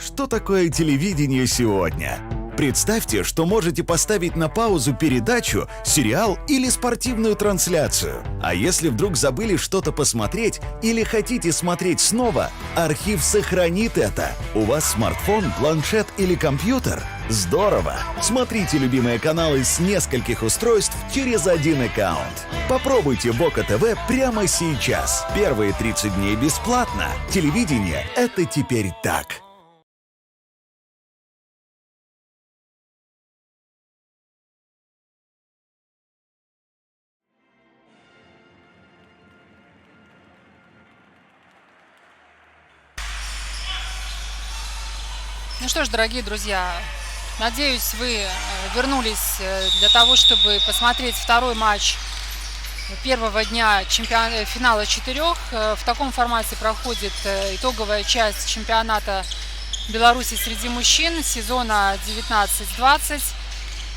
Что такое телевидение сегодня? Представьте, что можете поставить на паузу передачу, сериал или спортивную трансляцию. А если вдруг забыли что-то посмотреть или хотите смотреть снова, архив сохранит это. У вас смартфон, планшет или компьютер? Здорово! Смотрите любимые каналы с нескольких устройств через один аккаунт. Попробуйте Бока ТВ прямо сейчас. Первые 30 дней бесплатно. Телевидение — это теперь так. Ну что ж, дорогие друзья, надеюсь, вы вернулись для того, чтобы посмотреть второй матч первого дня финала 4. В таком формате проходит итоговая часть чемпионата Беларуси среди мужчин сезона 19-20.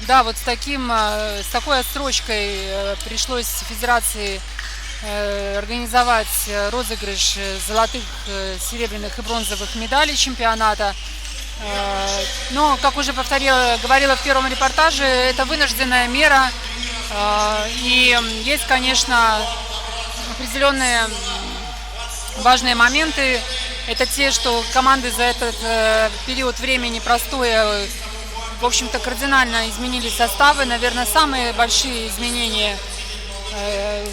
Да, вот с такой отсрочкой пришлось Федерации организовать розыгрыш золотых, серебряных и бронзовых медалей чемпионата. Но, как уже говорила в первом репортаже, это вынужденная мера. И есть, конечно, определенные важные моменты. Это те, что команды за этот период времени простой, в общем-то, кардинально изменили составы. Наверное, самые большие изменения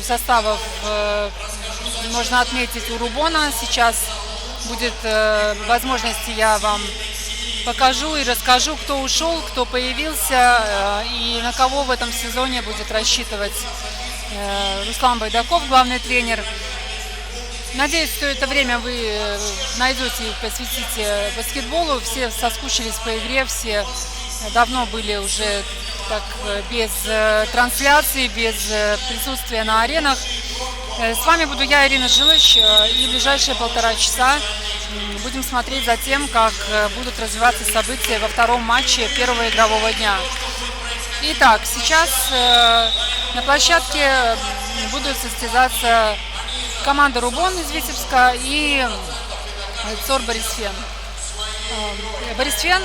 составов можно отметить у Рубона. Сейчас будет возможность, я вам покажу и расскажу, кто ушел, кто появился и на кого в этом сезоне будет рассчитывать Руслан Байдаков, главный тренер. Надеюсь, что это время вы найдете и посвятите баскетболу. Все соскучились по игре, все давно были уже так без трансляции, без присутствия на аренах. С вами буду я, Ирина Жилыч, и в ближайшие 1,5 часа будем смотреть за тем, как будут развиваться события во втором матче первого игрового дня. Итак, сейчас на площадке будут состязаться команда Рубон из Витебска и ЦОР Борисфен. Борисфен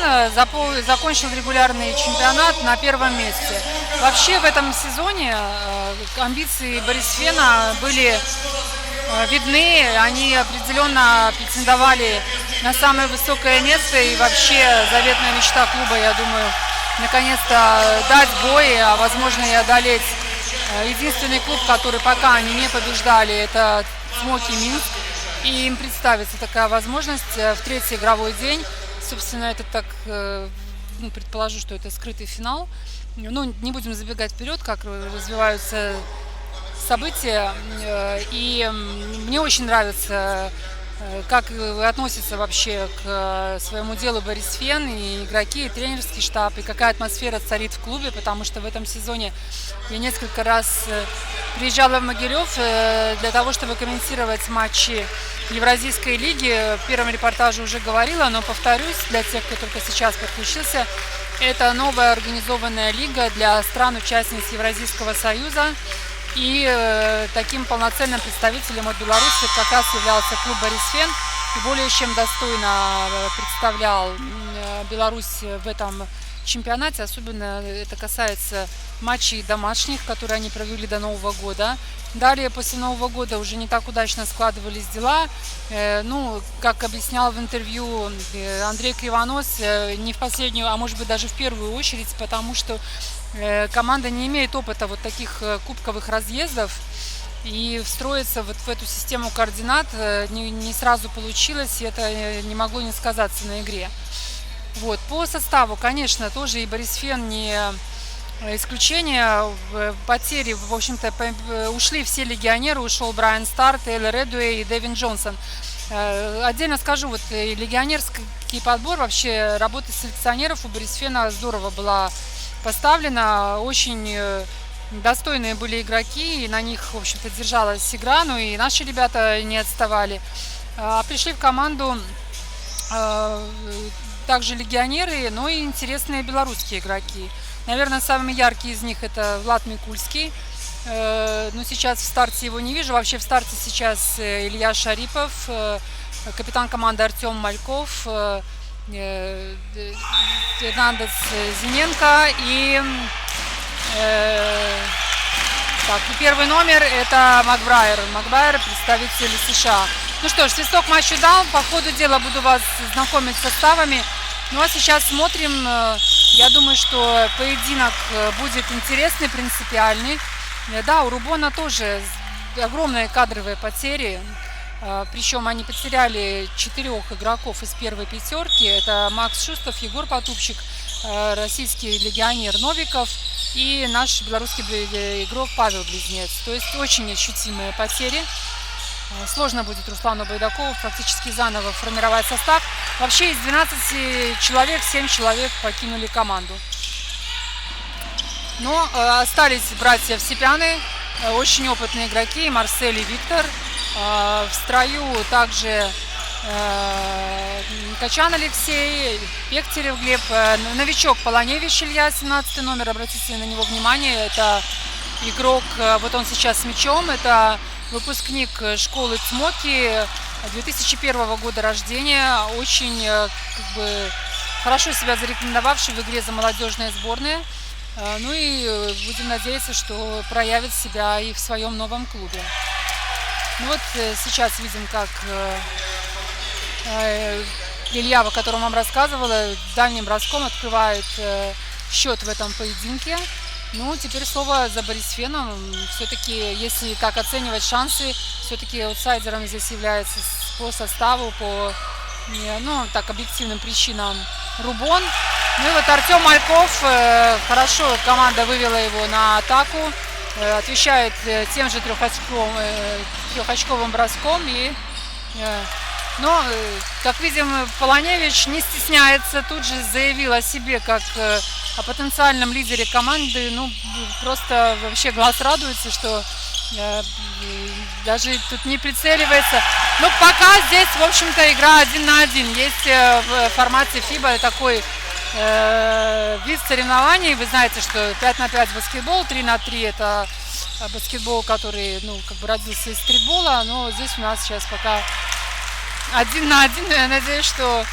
закончил регулярный чемпионат на первом месте. Вообще в этом сезоне амбиции Борисфена были видны, они определенно претендовали на самое высокое место, и вообще заветная мечта клуба, я думаю, наконец-то дать бой, а возможно и одолеть единственный клуб, который пока они не побеждали, это Смоки Минск, и им представится такая возможность в третий игровой день. Собственно, это так, предположу, что это скрытый финал. Ну, не будем забегать вперед, как развиваются события. И мне очень нравится, как относятся вообще к своему делу Борисфен и игроки, и тренерский штаб, и какая атмосфера царит в клубе, потому что в этом сезоне я несколько раз приезжала в Могилев для того, чтобы комментировать матчи Евразийской лиги. В первом репортаже уже говорила, но повторюсь для тех, кто только сейчас подключился. Это новая организованная лига для стран-участниц Евразийского союза. И таким полноценным представителем от Беларуси как раз являлся клуб Борисфен. И более чем достойно представлял Беларусь в этом чемпионате. Особенно это касается матчей домашних, которые они провели до Нового года. Далее, после Нового года уже не так удачно складывались дела. Ну, как объяснял в интервью Андрей Кривонос, не в последнюю, а может быть даже в первую очередь, потому что команда не имеет опыта вот таких кубковых разъездов, и встроиться вот в эту систему координат не сразу получилось, и это не могло не сказаться на игре. Вот. По составу, конечно, тоже и Борисфен не исключение. Потери, в общем-то, ушли все легионеры, ушел Брайан Стар, Тейлор Эдуэй и Дэвин Джонсон. Отдельно скажу, вот легионерский подбор, вообще работа селекционеров у Борисфена здорово была поставлена, очень достойные были игроки, и на них, в общем-то, держалась игра, ну и наши ребята не отставали. Пришли в команду также легионеры, но и интересные белорусские игроки. Наверное, самый яркий из них это Влад Микульский. Но сейчас в старте его не вижу. Вообще в старте сейчас Илья Шарипов, капитан команды Артем Мальков, Эрнандес Зиненко и так, и первый номер это Макбрайер. Макбрайер, представитель США. Ну что ж, свисток матчу дал. По ходу дела буду вас знакомить с составами. Ну а сейчас смотрим. Я думаю, что поединок будет интересный, принципиальный. Да, у Рубона тоже огромные кадровые потери. Причем они потеряли 4 игроков из первой пятерки. Это Макс Шустов, Егор Потупчик, российский легионер Новиков и наш белорусский игрок Павел Близнец. То есть очень ощутимые потери. Сложно будет Руслану Байдакову практически заново формировать состав. Вообще из 12 человек 7 человек покинули команду. Но остались братья Всепяны, очень опытные игроки, Марсель и Виктор. В строю также Качан Алексей, Пектерев Глеб, новичок Полоневич Илья, 17 номер, обратите на него внимание, это игрок, вот он сейчас с мячом, это выпускник школы ЦМОКи, 2001 года рождения, очень хорошо себя зарекомендовавший в игре за молодежные сборные. Ну и будем надеяться, что проявит себя и в своем новом клубе. Ну вот сейчас видим, как Илья, о котором вам рассказывала, дальним броском открывает счет в этом поединке. Ну, теперь слово за Борисфеном. Все-таки, если так оценивать шансы, все-таки аутсайдером здесь является по составу, по объективным причинам Рубон. Ну и вот Артем Мальков, хорошо команда вывела его на атаку, отвечает тем же трехочковым броском. Но, как видим, Полоневич не стесняется, тут же заявил о себе как о потенциальном лидере команды. Ну, просто вообще глаз радуется, что даже тут не прицеливается. Но пока здесь, в общем-то, игра 1 на 1. Есть в формате FIBA такой вид соревнований. Вы знаете, что 5 на 5 баскетбол, 3 на 3 это баскетбол, который, родился из стритбола. Но здесь у нас сейчас пока 1 на 1. Я надеюсь, что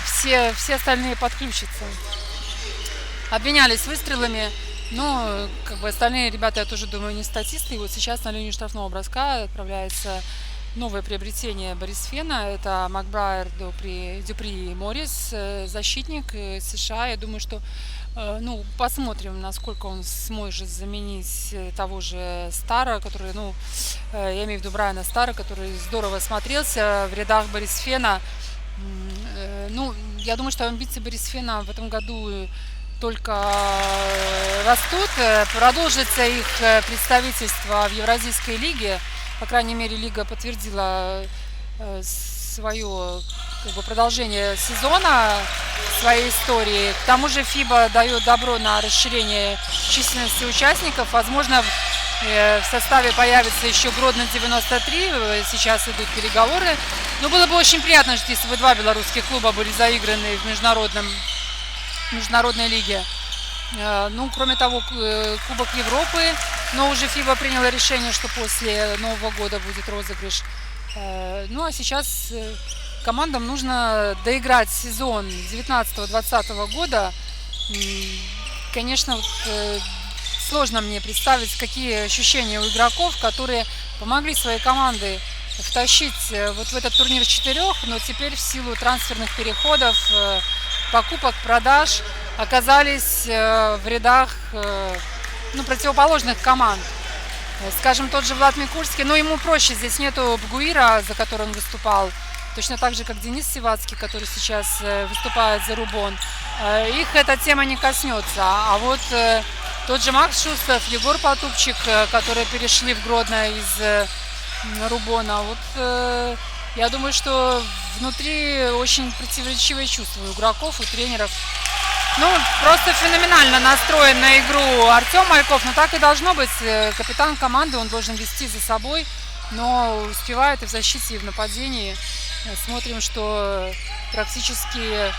все остальные подключатся. Обменялись выстрелами. Но остальные ребята, я тоже думаю, не статисты. И вот сейчас на линию штрафного броска отправляется новое приобретение Борисфена. Это Макбрайер, Дюпри и Моррис, защитник США. Я думаю, что посмотрим, насколько он сможет заменить того же Стара, который, я имею в виду Брайана Стара, который здорово смотрелся в рядах Борисфена. Я думаю, что амбиции Борисфена в этом году только растут. Продолжится их представительство в Евразийской лиге. По крайней мере, лига подтвердила свое продолжение сезона, своей истории. К тому же FIBA дает добро на расширение численности участников. Возможно, в составе появится еще Гродно 93. Сейчас идут переговоры. Но было бы очень приятно, если бы 2 белорусских клуба были заиграны в международной лиге. Кроме того, Кубок Европы, но уже FIBA приняла решение, что после Нового года будет розыгрыш. А сейчас командам нужно доиграть сезон 19-20 года. Конечно, сложно мне представить, какие ощущения у игроков, которые помогли своей команде втащить вот в этот турнир 4, но теперь в силу трансферных переходов, покупок, продаж оказались в рядах противоположных команд. Скажем, тот же Влад Микульский, но ему проще, здесь нету Бгуира, за который он выступал, точно так же, как Денис Сивацкий, который сейчас выступает за Рубон. Их эта тема не коснется. А вот тот же Макс Шустов, Егор Потупчик, которые перешли в Гродно из Рубона, я думаю, что внутри очень противоречивые чувства у игроков, у тренеров. Просто феноменально настроен на игру Артем Мальков, но так и должно быть. Капитан команды, он должен вести за собой, но успевает и в защите, и в нападении. Смотрим, что практически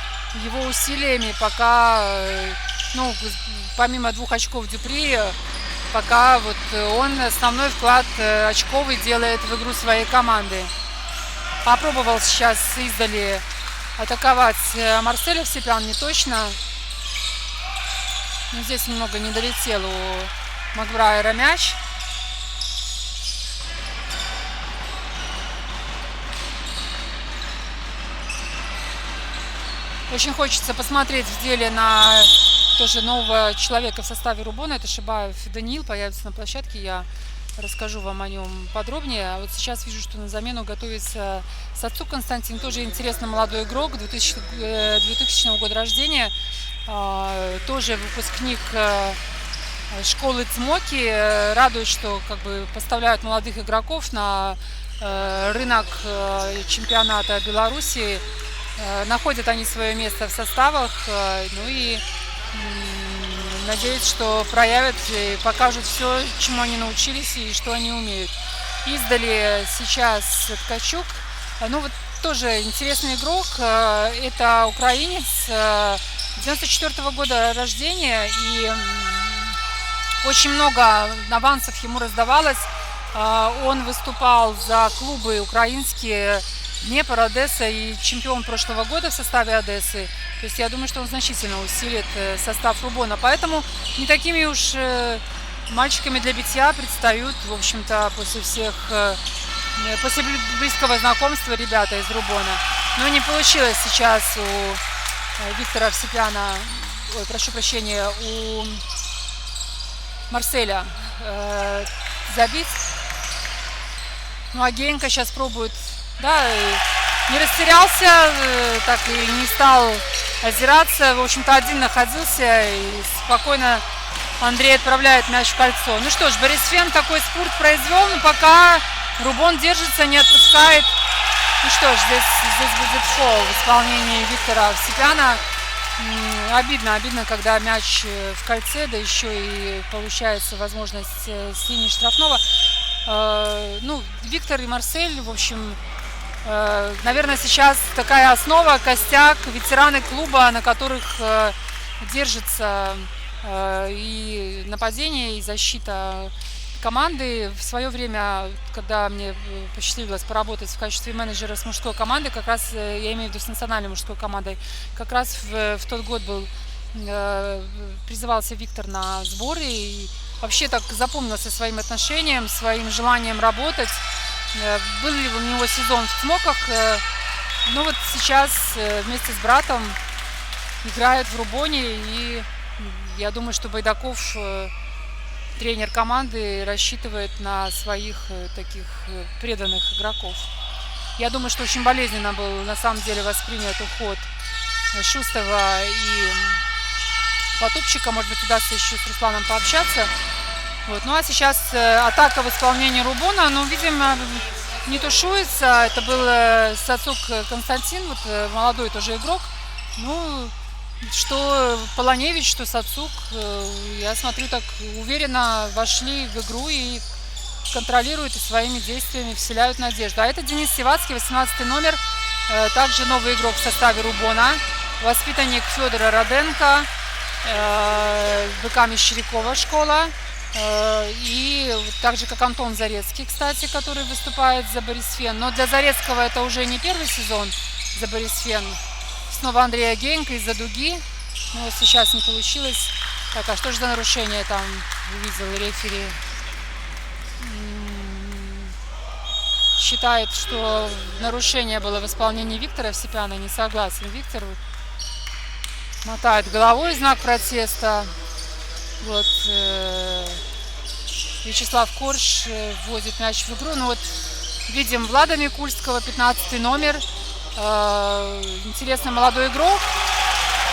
его усилиями пока, помимо 2 очков Дюпри, пока он основной вклад очковый делает в игру своей команды. Попробовал сейчас издали атаковать Марселя Всепян не точно. Но здесь немного не долетел у Макбрайера мяч. Очень хочется посмотреть в деле на тоже нового человека в составе Рубона. Это Шибаев Даниил, появится на площадке. Я расскажу вам о нем подробнее. А вот сейчас вижу, что на замену готовится Сацук Константин. Тоже интересный молодой игрок, 2000 года рождения. Тоже выпускник школы Цмоки. Радует, что как бы поставляют молодых игроков на рынок чемпионата Беларуси. Находят они свое место в составах, ну и надеюсь, что проявят и покажут все, чему они научились и что они умеют. Издали сейчас Ткачук, ну вот тоже интересный игрок, это украинец, 94 года рождения, и очень много авансов ему раздавалось. Он выступал за клубы украинские, Днепр, Одесса и чемпион прошлого года в составе Одессы. То есть я думаю, что он значительно усилит состав Рубона. Поэтому не такими уж мальчиками для битья предстают, в общем-то, после близкого знакомства ребята из Рубона. Но не получилось сейчас у Виктора Всепяна, ой, прошу прощения, у Марселя забить. Ну а Генька сейчас пробует. Да, не растерялся, так и не стал озираться. В общем-то, один находился, и спокойно Андрей отправляет мяч в кольцо. Ну что ж, Борисфен такой спорт произвел, но пока Рубон держится, не отпускает. Ну что ж, здесь будет фол в исполнении Виктора Всепяна. Обидно, когда мяч в кольце, да еще и получается возможность с линии штрафного. Ну, Виктор и Марсель, в общем, наверное, сейчас такая основа, костяк, ветераны клуба, на которых держится и нападение, и защита команды. В свое время, когда мне посчастливилось поработать в качестве менеджера с мужской командой, как раз, я имею в виду с национальной мужской командой, как раз в тот год призывался Виктор на сборы, и вообще так запомнился своим отношением, своим желанием работать. Был ли у него сезон в Цмоках, но вот сейчас вместе с братом играет в Рубоне, и я думаю, что Байдаков, тренер команды, рассчитывает на своих таких преданных игроков. Я думаю, что очень болезненно был на самом деле воспринят уход Шустова и Потупчика. Может быть, удастся еще с Русланом пообщаться. Вот. Ну а сейчас атака в исполнении Рубона, ну, видимо, не тушуется. Это был Сацук Константин, вот молодой тоже игрок. Ну, что Полоневич, что Сацук, я смотрю, так уверенно вошли в игру и контролируют, и своими действиями вселяют надежду. А это Денис Севацкий, 18 номер, также новый игрок в составе Рубона, воспитанник Федора Роденко, БК Мещерякова школа. И так же, как Антон Зарецкий, кстати, который выступает за Борисфен. Но для Зарецкого это уже не первый сезон за Борисфен. Снова Андрея Генька из-за дуги. Но сейчас не получилось. Так, а что же за нарушение там увидел рефери? Считает, что нарушение было в исполнении Виктора Всепяна. Не согласен Виктор. Мотает головой знак протеста. Вот Вячеслав Корж вводит мяч в игру. Ну вот видим Влада Микульского, 15 номер. Интересный молодой игрок.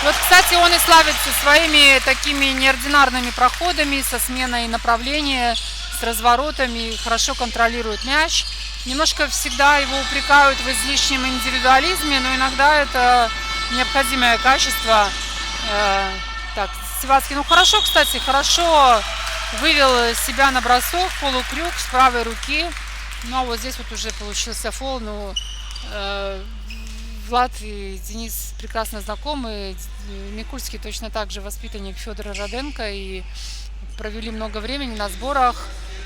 Вот, кстати, он и славится своими такими неординарными проходами, со сменой направления, с разворотами, хорошо контролирует мяч. Немножко всегда его упрекают в излишнем индивидуализме, но иногда это необходимое качество. Так, Севацкий, ну хорошо, кстати, хорошо вывел себя на бросок, полукрюк с правой руки. Ну а вот здесь вот уже получился фол. Ну, Влад и Денис прекрасно знакомы. Микульский точно так же воспитанник Федора Роденко, и провели много времени на сборах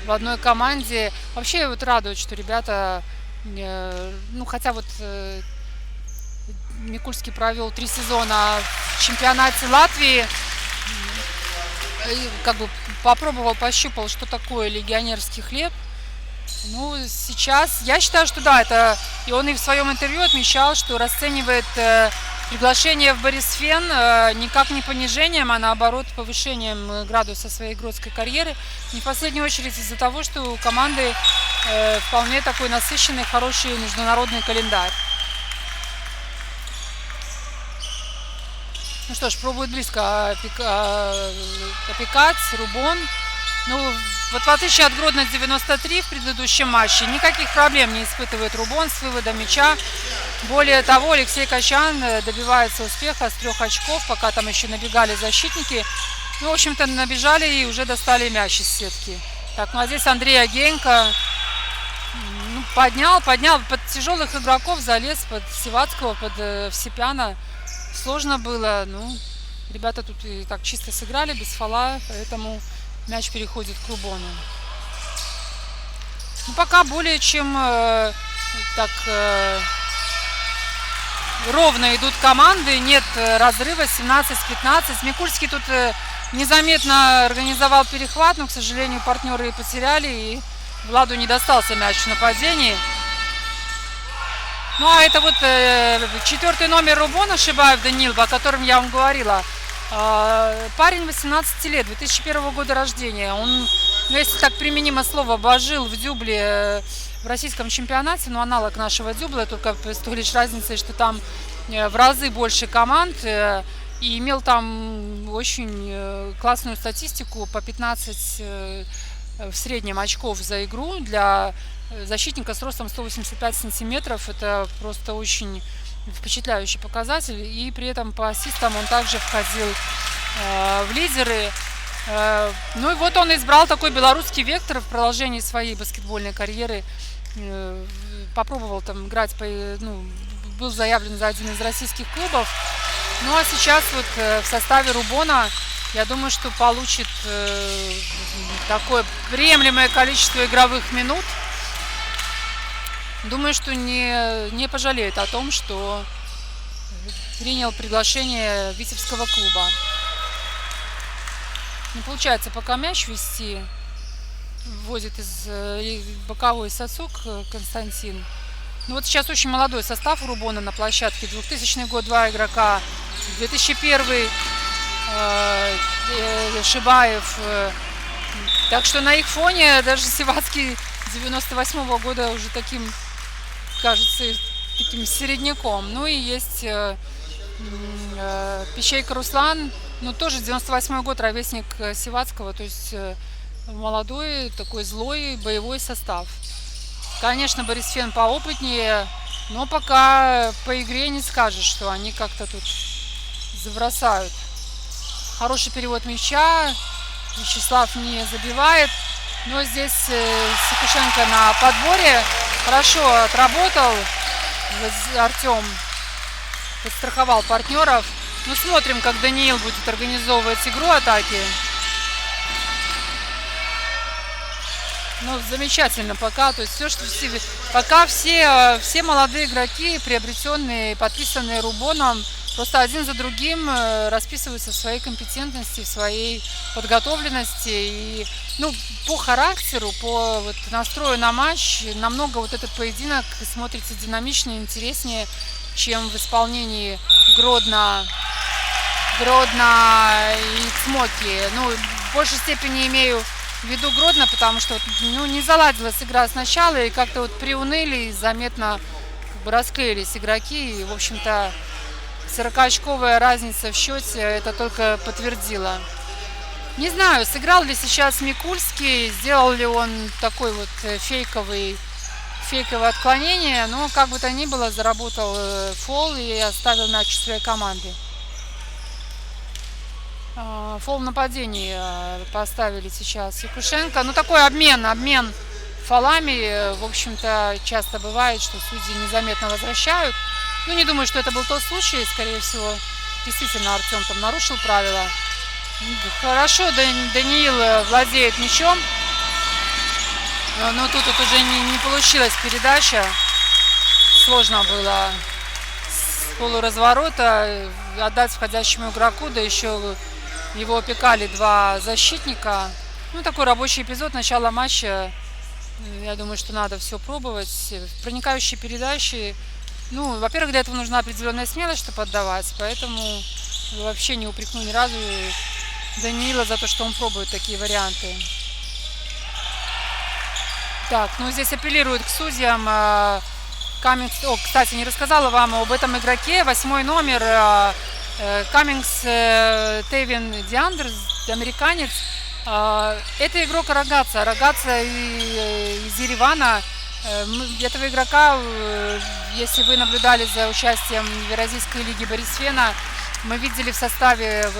в одной команде. Вообще вот радует, что ребята, ну хотя вот Микульский провел 3 сезона в чемпионате Латвии. И как бы попробовал, пощупал, что такое легионерский хлеб. Ну, сейчас, я считаю, что да, это, и он и в своем интервью отмечал, что расценивает приглашение в Борисфен никак не понижением, а наоборот повышением градуса своей игротской карьеры. Не в последнюю очередь из-за того, что у команды вполне такой насыщенный, хороший международный календарь. Ну что ж, пробует близко опекать Рубон. Ну, вот в отличие от Гродно 93 в предыдущем матче, никаких проблем не испытывает Рубон с выводом мяча. Более того, Алексей Качан добивается успеха с 3 очков, пока там еще набегали защитники. Ну, в общем-то, набежали и уже достали мяч из сетки. Так, ну а здесь Андрей Агенько поднял под тяжелых игроков, залез под Сивацкого, под Всепяна. Сложно было, ну, ребята тут и так чисто сыграли, без фола, поэтому мяч переходит к Рубону. Ну, пока более чем ровно идут команды, нет разрыва, 17-15. Микульский тут незаметно организовал перехват, но, к сожалению, партнеры потеряли, и Владу не достался мяч в нападении. Ну, а это вот 4-й номер Рубона, Шибаев Даниил, о котором я вам говорила. Парень 18 лет, 2001 года рождения. Он, ну, если так применимо слово, божил в дюбле в российском чемпионате, ну, аналог нашего дюбля, только с той лишь разницей, что там в разы больше команд, и имел там очень классную статистику, по 15 в среднем очков за игру для защитника с ростом 185 сантиметров. Это просто очень впечатляющий показатель. И при этом по ассистам он также входил в лидеры. Ну и вот он избрал такой белорусский вектор в продолжении своей баскетбольной карьеры. Попробовал там играть, был заявлен за один из российских клубов. Ну а сейчас вот в составе Рубона, я думаю, что получит такое приемлемое количество игровых минут. Думаю, что не пожалеет о том, что принял приглашение Витебского клуба. Не получается пока мяч вести. Вводит из боковой Сацук Константин. Ну вот сейчас очень молодой состав у Рубона на площадке. 2000 год 2 игрока. 2001 Шибаев. Так что на их фоне даже Сивацкий 98 года уже таким, кажется, таким середняком. Ну и есть Пищейко Руслан, ну тоже 98 год, ровесник Сивацкого, то есть молодой, такой злой, боевой состав. Конечно, Борисфен поопытнее, но пока по игре не скажешь, что они как-то тут забросают. Хороший перевод мяча, Вячеслав не забивает. Но здесь Сикушенко на подборе хорошо отработал. Артем подстраховал партнеров. Ну, смотрим, как Даниил будет организовывать игру атаки. Ну, замечательно пока. То есть все, что пока все молодые игроки, приобретенные, подписанные Рубоном, просто один за другим расписываются в своей компетентности, в своей подготовленности. И, ну, по характеру, по вот настрою на матч, намного вот этот поединок смотрится динамичнее, интереснее, чем в исполнении Гродно и Цмоки. Ну, в большей степени имею в виду Гродно, потому что, ну, не заладилась игра сначала, и как-то вот приуныли, и заметно как бы расклеились игроки, и, в общем-то, 40-очковая разница в счете это только подтвердила. Не знаю, сыграл ли сейчас Микульский, сделал ли он такой вот фейковое отклонение, но как бы то ни было, заработал фол и оставил мяч у своей команды. Фол в нападении поставили сейчас Якушенко. Ну, такой обмен фолами, в общем-то, часто бывает, что судьи незаметно возвращают. Ну, не думаю, что это был тот случай, скорее всего, действительно Артем там нарушил правила. Хорошо, Даниил владеет мячом, но тут уже не получилась передача. Сложно было полуразворота отдать входящему игроку, да еще его опекали два защитника. Ну, такой рабочий эпизод, начало матча. Я думаю, что надо все пробовать. Проникающие передачи. Ну, во-первых, для этого нужна определенная смелость, чтобы отдавать. Поэтому вообще не упрекну ни разу Даниила за то, что он пробует такие варианты. Так, ну здесь апеллируют к судьям. Каммингс, кстати, не рассказала вам об этом игроке. 8-й номер Каммингс Тейвин Диандерс, американец. Это игрок Рогатца. Рогатца из Еревана. Этого игрока, если вы наблюдали за участием в Евразийской лиге Борисфена, мы видели в составе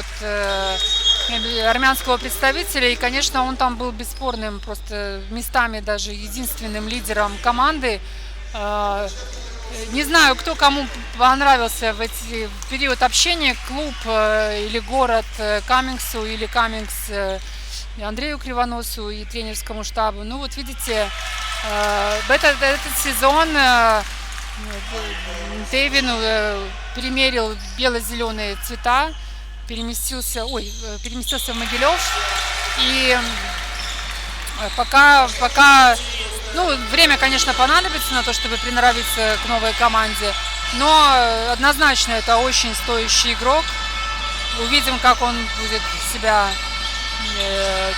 армянского представителя, и, конечно, он там был бесспорным, просто местами даже единственным лидером команды. Не знаю, кто кому понравился в период общения, клуб или город Каммингсу, или Каммингс Андрею Кривоносу и тренерскому штабу. Ну вот видите, этот сезон Тейвин перемерил бело-зеленые цвета, переместился в Могилев. И пока, ну, время, конечно, понадобится на то, чтобы приноровиться к новой команде, но однозначно это очень стоящий игрок. Увидим, как он будет себя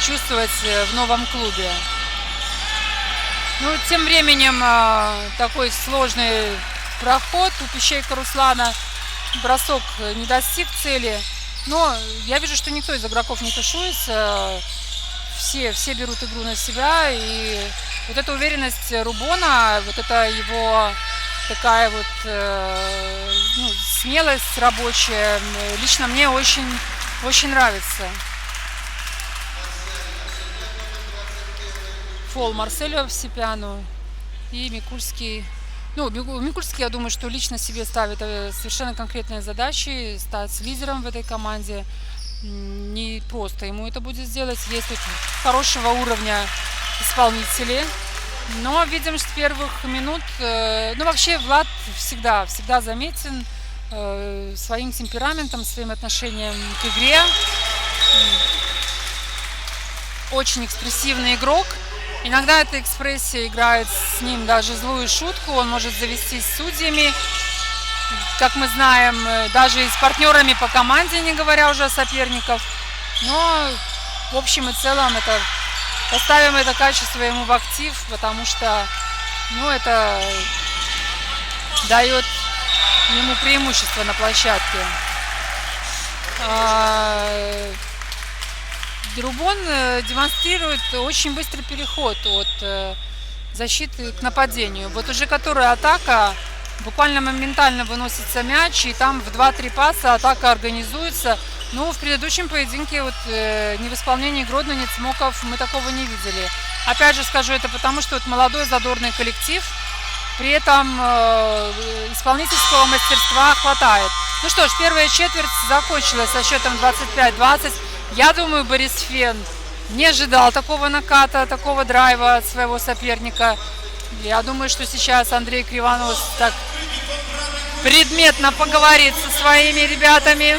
чувствовать в новом клубе. Ну, тем временем такой сложный проход у Пищейка Руслана. Бросок не достиг цели. Но я вижу, что никто из игроков не тушуется. Все берут игру на себя. И вот эта уверенность Рубона, вот это его такая вот смелость рабочая, лично мне очень нравится. Фол Марселю Овсепяну и Микульский. Ну, Микульский, я думаю, что лично себе ставит совершенно конкретные задачи, стать лидером в этой команде. Не просто ему это будет сделать. Есть тут хорошего уровня исполнители. Но видим, что с первых минут... Ну, вообще, Влад всегда заметен своим темпераментом, своим отношением к игре. Очень экспрессивный игрок. Иногда эта экспрессия играет с ним даже злую шутку. Он может завестись с судьями, как мы знаем, даже и с партнерами по команде, не говоря уже о соперниках. Но в общем и целом поставим это качество ему в актив, потому что это дает ему преимущество на площадке. Рубон демонстрирует очень быстрый переход от защиты к нападению. Вот уже которая атака, буквально моментально выносится мяч, и там в 2-3 паса атака организуется. Ну, в предыдущем поединке не в исполнении Гродно, Цмоков мы такого не видели. Опять же скажу это потому, что это молодой задорный коллектив, при этом исполнительского мастерства хватает. Ну что ж, первая четверть закончилась со счетом 25-20. Я думаю, Борисфен не ожидал такого наката, такого драйва от своего соперника. Я думаю, что сейчас Андрей Кривонос так предметно поговорит со своими ребятами.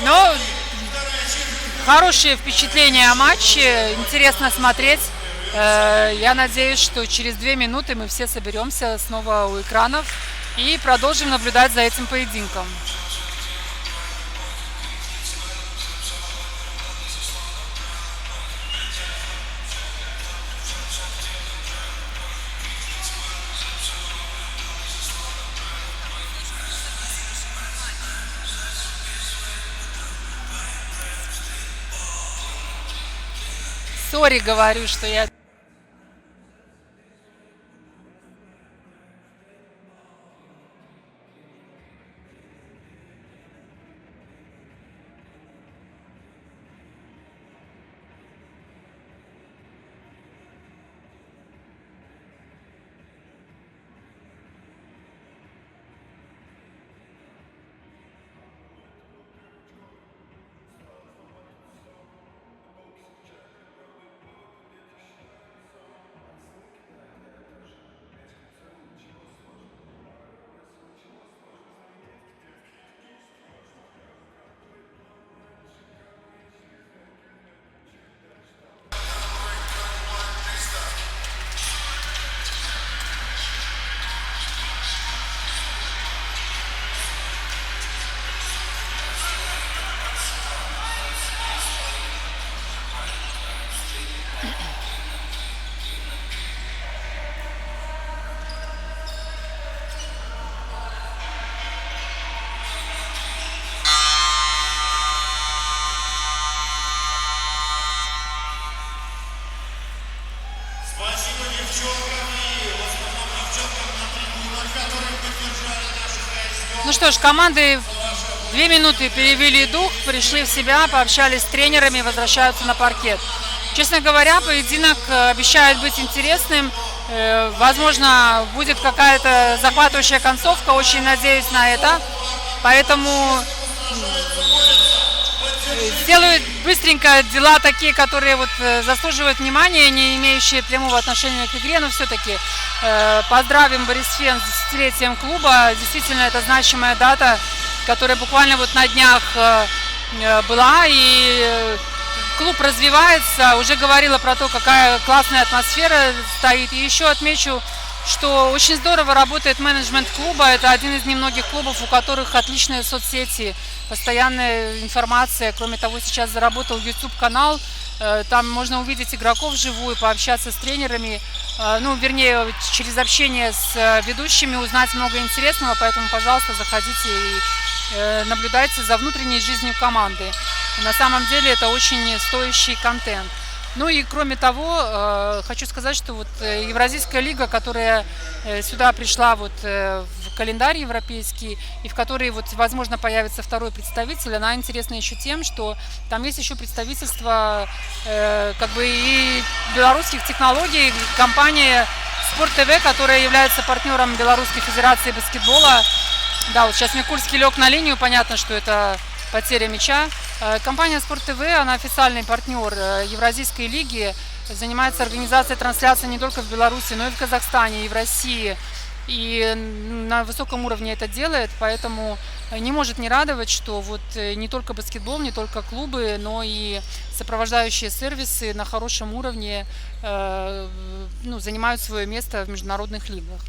Но хорошие впечатления о матче, интересно смотреть. Я надеюсь, что через 2 минуты мы все соберемся снова у экранов и продолжим наблюдать за этим поединком. Сори, говорю, что я... Ну что ж, команды 2 минуты перевели дух, пришли в себя, пообщались с тренерами, возвращаются на паркет. Честно говоря, поединок обещает быть интересным. Возможно, будет какая-то захватывающая концовка, очень надеюсь на это. Поэтому сделают быстренько дела такие, которые вот заслуживают внимания, не имеющие прямого отношения к игре, но все-таки поздравим Борисфен с 10-летием клуба. Действительно, это значимая дата, которая буквально вот на днях была, и клуб развивается. Уже говорила про то, какая классная атмосфера стоит. И еще отмечу, что очень здорово работает менеджмент клуба. Это один из немногих клубов, у которых отличные соцсети, постоянная информация. Кроме того, сейчас заработал YouTube-канал. Там можно увидеть игроков вживую, пообщаться с тренерами. Ну, вернее, через общение с ведущими узнать много интересного. Поэтому, пожалуйста, заходите и наблюдайте за внутренней жизнью команды. На самом деле это очень стоящий контент. Ну и кроме того, хочу сказать, что вот Евразийская лига, которая сюда пришла вот в календарь европейский, и в которой вот, возможно, появится второй представитель, она интересна еще тем, что там есть еще представительство как бы и белорусских технологий, компания Спорт ТВ, которая является партнером Белорусской Федерации баскетбола. Да, вот сейчас Микульский лег на линию, понятно, что это потеря мяча. Компания Спорт ТВ, она официальный партнер Евразийской лиги, занимается организацией трансляций не только в Беларуси, но и в Казахстане, и в России. И на высоком уровне это делает, поэтому не может не радовать, что вот не только баскетбол, не только клубы, но и сопровождающие сервисы на хорошем уровне ну, занимают свое место в международных лигах.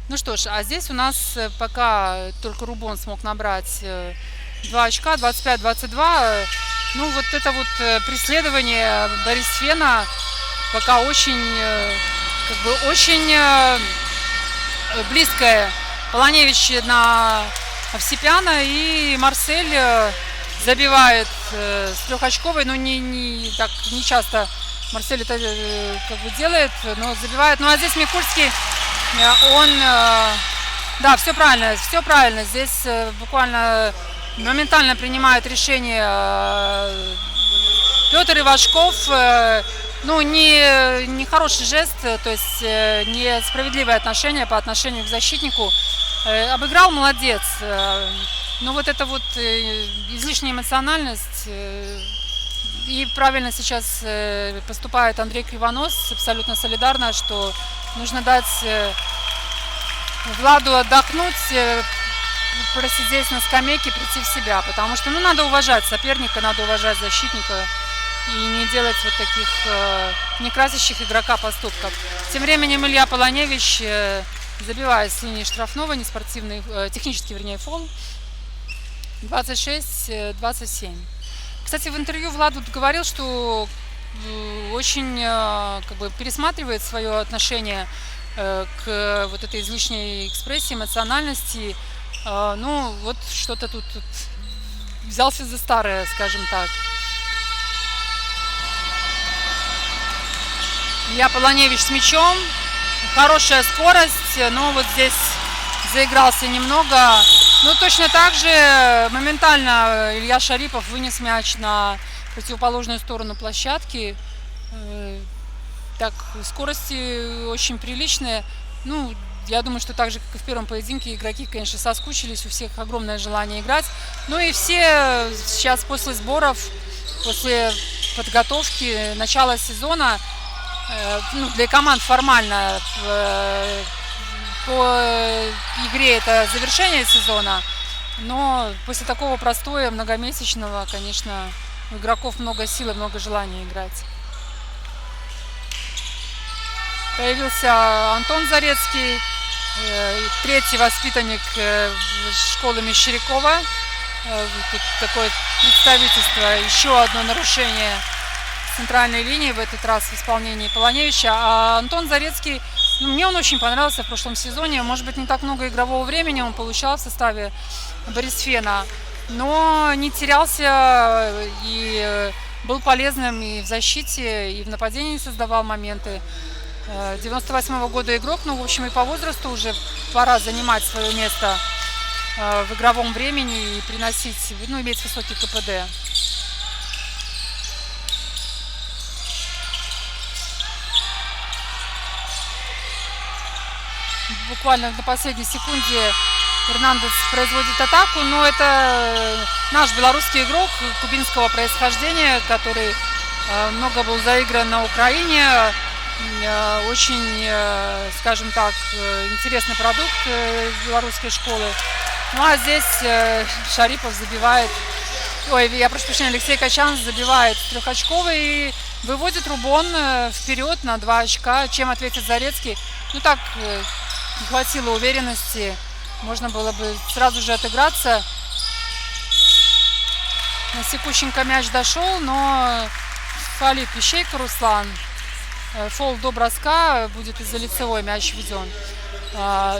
Ну что ж, а здесь у нас пока только Рубон смог набрать 2 очка, 25-22. Ну вот это вот преследование Борисфена пока очень, как бы очень близкое. Полоневич на Овсепяна, и Марсель забивает с 3-очковой, но не часто Марсель это как бы делает, но забивает. Ну а здесь Микульский, он, да, все правильно, здесь буквально моментально принимает решение Петр Ивашков. Ну, не хороший жест, то есть несправедливое отношение по отношению к защитнику. Обыграл, молодец. Но вот это вот излишняя эмоциональность. И правильно сейчас поступает Андрей Кривонос, абсолютно солидарно, что нужно дать Владу отдохнуть, просидеть на скамейке, прийти в себя. Потому что, ну, надо уважать соперника, надо уважать защитника. И не делать вот таких не красящих игрока поступков. Тем временем Илья Полоневич забивает с линии штрафного, неспортивный, технический, вернее, фол. 26-27. Кстати, в интервью Влад говорил, что очень как бы пересматривает свое отношение к вот этой излишней экспрессии, эмоциональности. Ну, вот что-то тут взялся за старое, скажем так. Илья Полоневич с мячом, хорошая скорость, но вот здесь заигрался немного. Ну, точно так же моментально Илья Шарипов вынес мяч на противоположную сторону площадки. Так, скорости очень приличные. Ну, я думаю, что так же, как и в первом поединке, игроки, конечно, соскучились, у всех огромное желание играть. Ну и все сейчас после сборов, после подготовки, начала сезона, ну, для команд формально по игре это завершение сезона, но после такого простоя многомесячного, конечно, у игроков много сил и много желания играть. Появился Антон Зарецкий, третий воспитанник школы Мещерякова. Тут такое представительство, еще одно нарушение центральной линии, в этот раз в исполнении Полоневича. А Антон Зарецкий, ну, мне он очень понравился в прошлом сезоне. Может быть, не так много игрового времени он получал в составе Борисфена, но не терялся и был полезным и в защите, и в нападении создавал моменты. 98-го года игрок, ну, в общем, и по возрасту уже пора занимать свое место в игровом времени и приносить, ну, иметь высокий КПД. Буквально на последней секунде Эрнандес производит атаку, но это наш белорусский игрок кубинского происхождения, который много был заигран на Украине. Очень, скажем так, интересный продукт белорусской школы. Ну а здесь Шарипов забивает, я прошу прощения, Алексей Качан забивает трехочковый и выводит Рубон вперед на 2 очка. Чем ответит Зарецкий? Ну так, не хватило уверенности, можно было бы сразу же отыграться. На секущенько мяч дошел, но фалит Пищейко Руслан. Фол до броска, будет из-за лицевой мяч введен.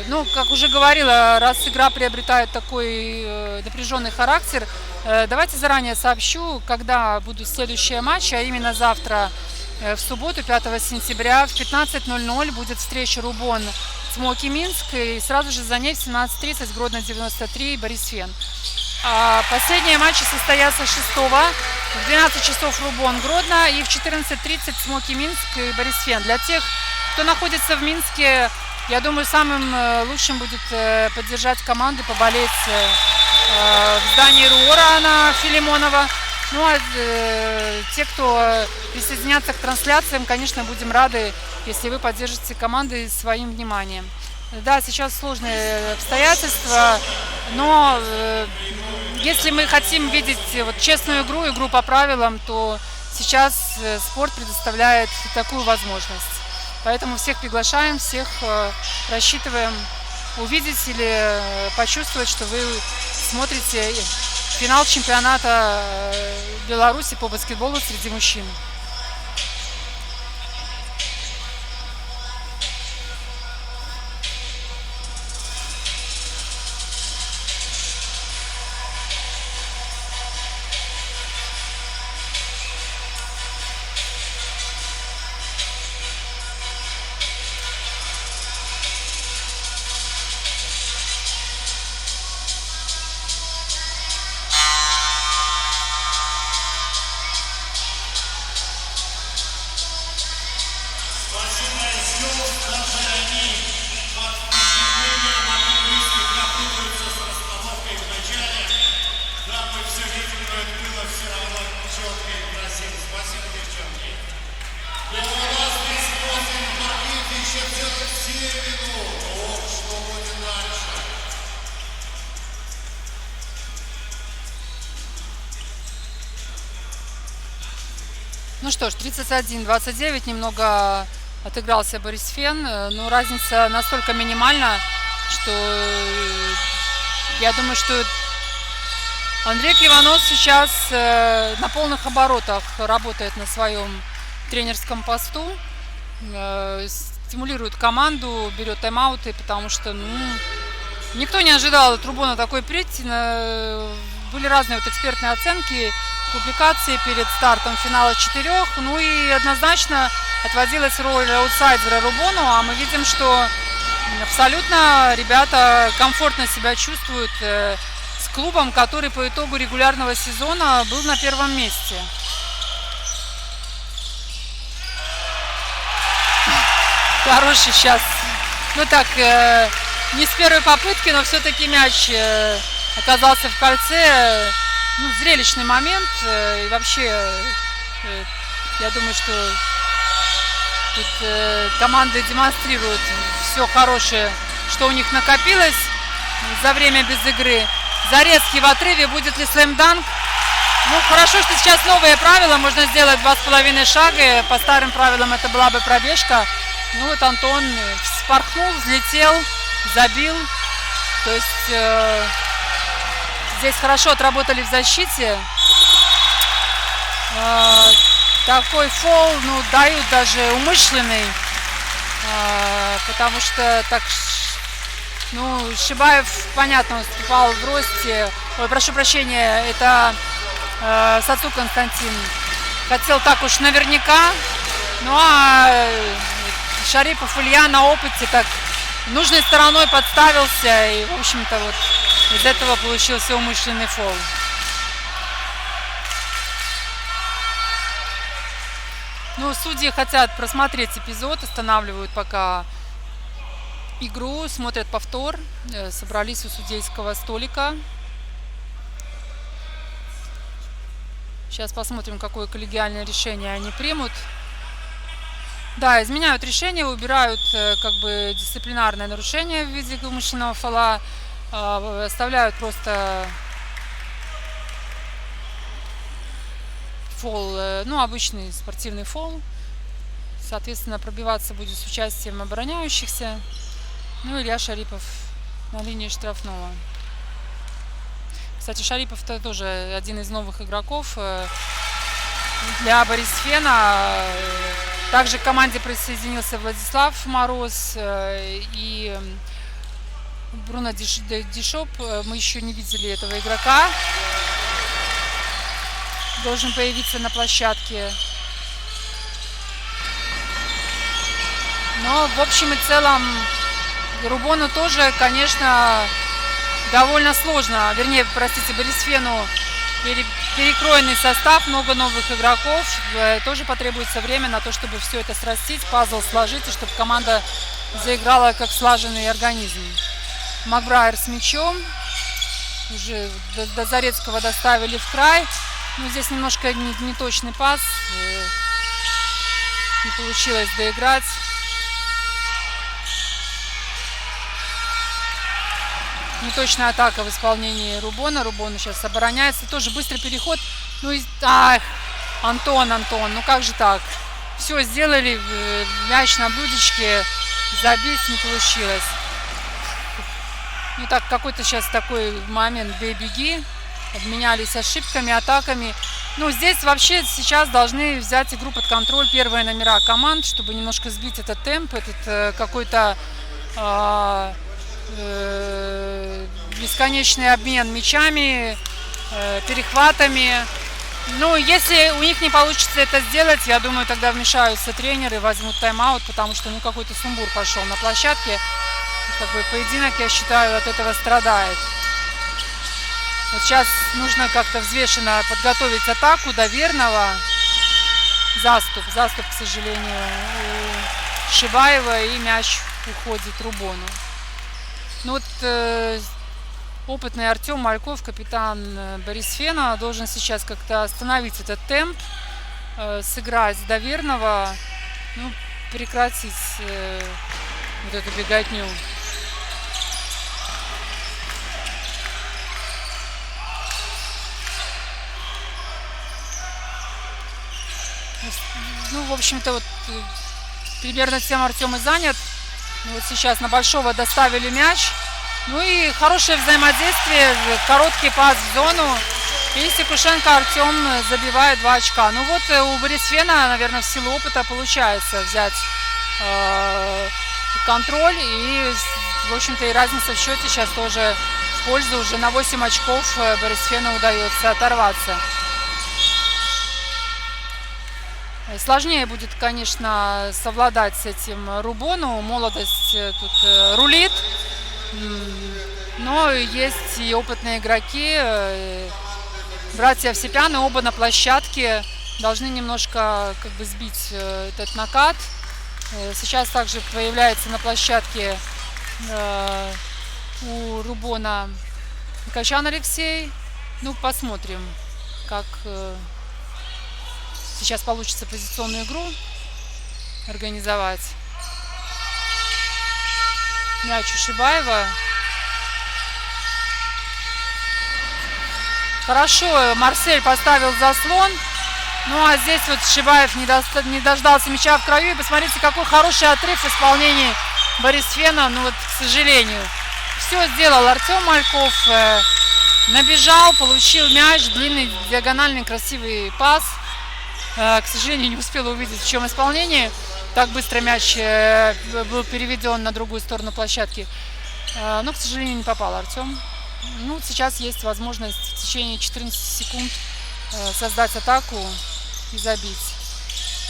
Ну, как уже говорила, раз игра приобретает такой напряженный характер, давайте заранее сообщу, когда будут следующие матчи, а именно завтра, в субботу, 5 сентября, в 15:00 будет встреча Рубон Цмоки Минск, и сразу же за ней в 17:30 Гродно 93 Борисфен. Последние матчи состоятся 6-го, в 12 часов Рубон Гродно и в 14:30 Цмоки Минск и Борисфен. Для тех, кто находится в Минске, я думаю, самым лучшим будет поддержать команды, поболеть в здании РУОРа на Филимонова. Ну а те, кто присоединятся к трансляциям, конечно, будем рады, если вы поддержите команды своим вниманием. Да, сейчас сложные обстоятельства, но если мы хотим видеть вот честную игру по правилам, то сейчас спорт предоставляет такую возможность. Поэтому всех приглашаем, всех рассчитываем увидеть или почувствовать, что вы смотрите финал чемпионата Беларуси по баскетболу среди мужчин. Ну что ж, 31-29, немного отыгрался Борисфен, но разница настолько минимальна, что я думаю, что Андрей Кривонос сейчас на полных оборотах работает на своем тренерском посту, стимулирует команду, берет тайм-ауты, потому что никто не ожидал от Рубона такой прийти. Были разные вот экспертные оценки, публикации перед стартом финала 4, ну и однозначно отводилась роль аутсайдера Рубону, а мы видим, что абсолютно ребята комфортно себя чувствуют с клубом, который по итогу регулярного сезона был на 1-м месте. Хороший сейчас, ну так, не с первой попытки, но все-таки мяч оказался в кольце. Ну, зрелищный момент, и вообще, я думаю, что тут команды демонстрируют все хорошее, что у них накопилось за время без игры. Зарецкий в отрыве, будет ли слэм-данк? Ну, хорошо, что сейчас новые правила, можно сделать 2,5 шага, по старым правилам это была бы пробежка. Ну вот Антон вспорхнул, взлетел, забил, то есть... Здесь хорошо отработали в защите. Такой фол, ну, дают даже умышленный. Потому что так, ну, Шибаев, понятно, уступал в росте. Ой, прошу прощения, это Сацу Константин. Хотел так уж наверняка. Ну, а Шарипов Илья на опыте так нужной стороной подставился. И, в общем-то, вот Из этого получился умышленный фол. Ну, судьи хотят просмотреть эпизод, останавливают пока игру, смотрят повтор, собрались у судейского столика. Сейчас посмотрим, какое коллегиальное решение они примут. Да, изменяют решение, убирают как бы дисциплинарное нарушение в виде умышленного фола, оставляют просто фол, ну, обычный спортивный фол. Соответственно, пробиваться будет с участием обороняющихся. Ну, Илья Шарипов на линии штрафного. Кстати, Шарипов -то тоже один из новых игроков для Борисфена. Также к команде присоединился Владислав Мороз и Бруно Дишоп. Мы еще не видели этого игрока. Должен появиться на площадке. Но в общем и целом Рубону тоже, конечно, довольно сложно. Вернее, простите, Борисфену перекроенный состав, много новых игроков. Тоже потребуется время на то, чтобы все это срастить, пазл сложить, и чтобы команда заиграла как слаженный организм. Макбрайер с мячом. Уже до Зарецкого доставили в край. Но здесь немножко неточный пас. Не получилось доиграть. Неточная атака в исполнении Рубона. Рубон сейчас обороняется. Тоже быстрый переход. Ну и... Ах, Антон, ну как же так? Все сделали. Мяч на блюдечке. Забить не получилось. Ну так, какой-то сейчас такой момент бей-беги. Обменялись ошибками, атаками. Ну, здесь вообще сейчас должны взять игру под контроль первые номера команд, чтобы немножко сбить этот темп, этот какой-то бесконечный обмен мячами, перехватами. Ну, если у них не получится это сделать, я думаю, тогда вмешаются тренеры, возьмут тайм-аут, потому что, ну, какой-то сумбур пошел на площадке. Как бы поединок, я считаю, от этого страдает. Вот сейчас нужно как-то взвешенно подготовить атаку до Верного. Заступ, к сожалению, у Шибаева, и мяч уходит Рубону. Ну вот опытный Артем Мальков, капитан Борисфена, должен сейчас как-то остановить этот темп, сыграть до Верного, ну, прекратить вот эту беготню. Ну, в общем-то, вот примерно тем Артем и занят. Вот сейчас на Большого доставили мяч. Ну и хорошее взаимодействие, короткий пас в зону. И Секушенко Артем забивает 2 очка. Ну вот у Борисфена, наверное, в силу опыта получается взять контроль. И, в общем-то, и разница в счете сейчас тоже в пользу. Уже на 8 очков Борисфену удается оторваться. Сложнее будет, конечно, совладать с этим Рубону. Молодость тут рулит. Но есть и опытные игроки. Братья Овсепяны оба на площадке. Должны немножко как бы сбить этот накат. Сейчас также появляется на площадке у Рубона Качан Алексей. Ну, посмотрим, как... Сейчас получится позиционную игру организовать. Мяч у Шибаева. Хорошо, Марсель поставил заслон. Ну а здесь вот Шибаев не дождался мяча в краю. И посмотрите, какой хороший отрыв в исполнении Борисфена. Ну вот, к сожалению, все сделал Артем Мальков. Набежал, получил мяч. Длинный, диагональный, красивый пас. К сожалению, не успела увидеть, в чем исполнение. Так быстро мяч был переведен на другую сторону площадки. Но, к сожалению, не попал Артем. Ну, сейчас есть возможность в течение 14 секунд создать атаку и забить.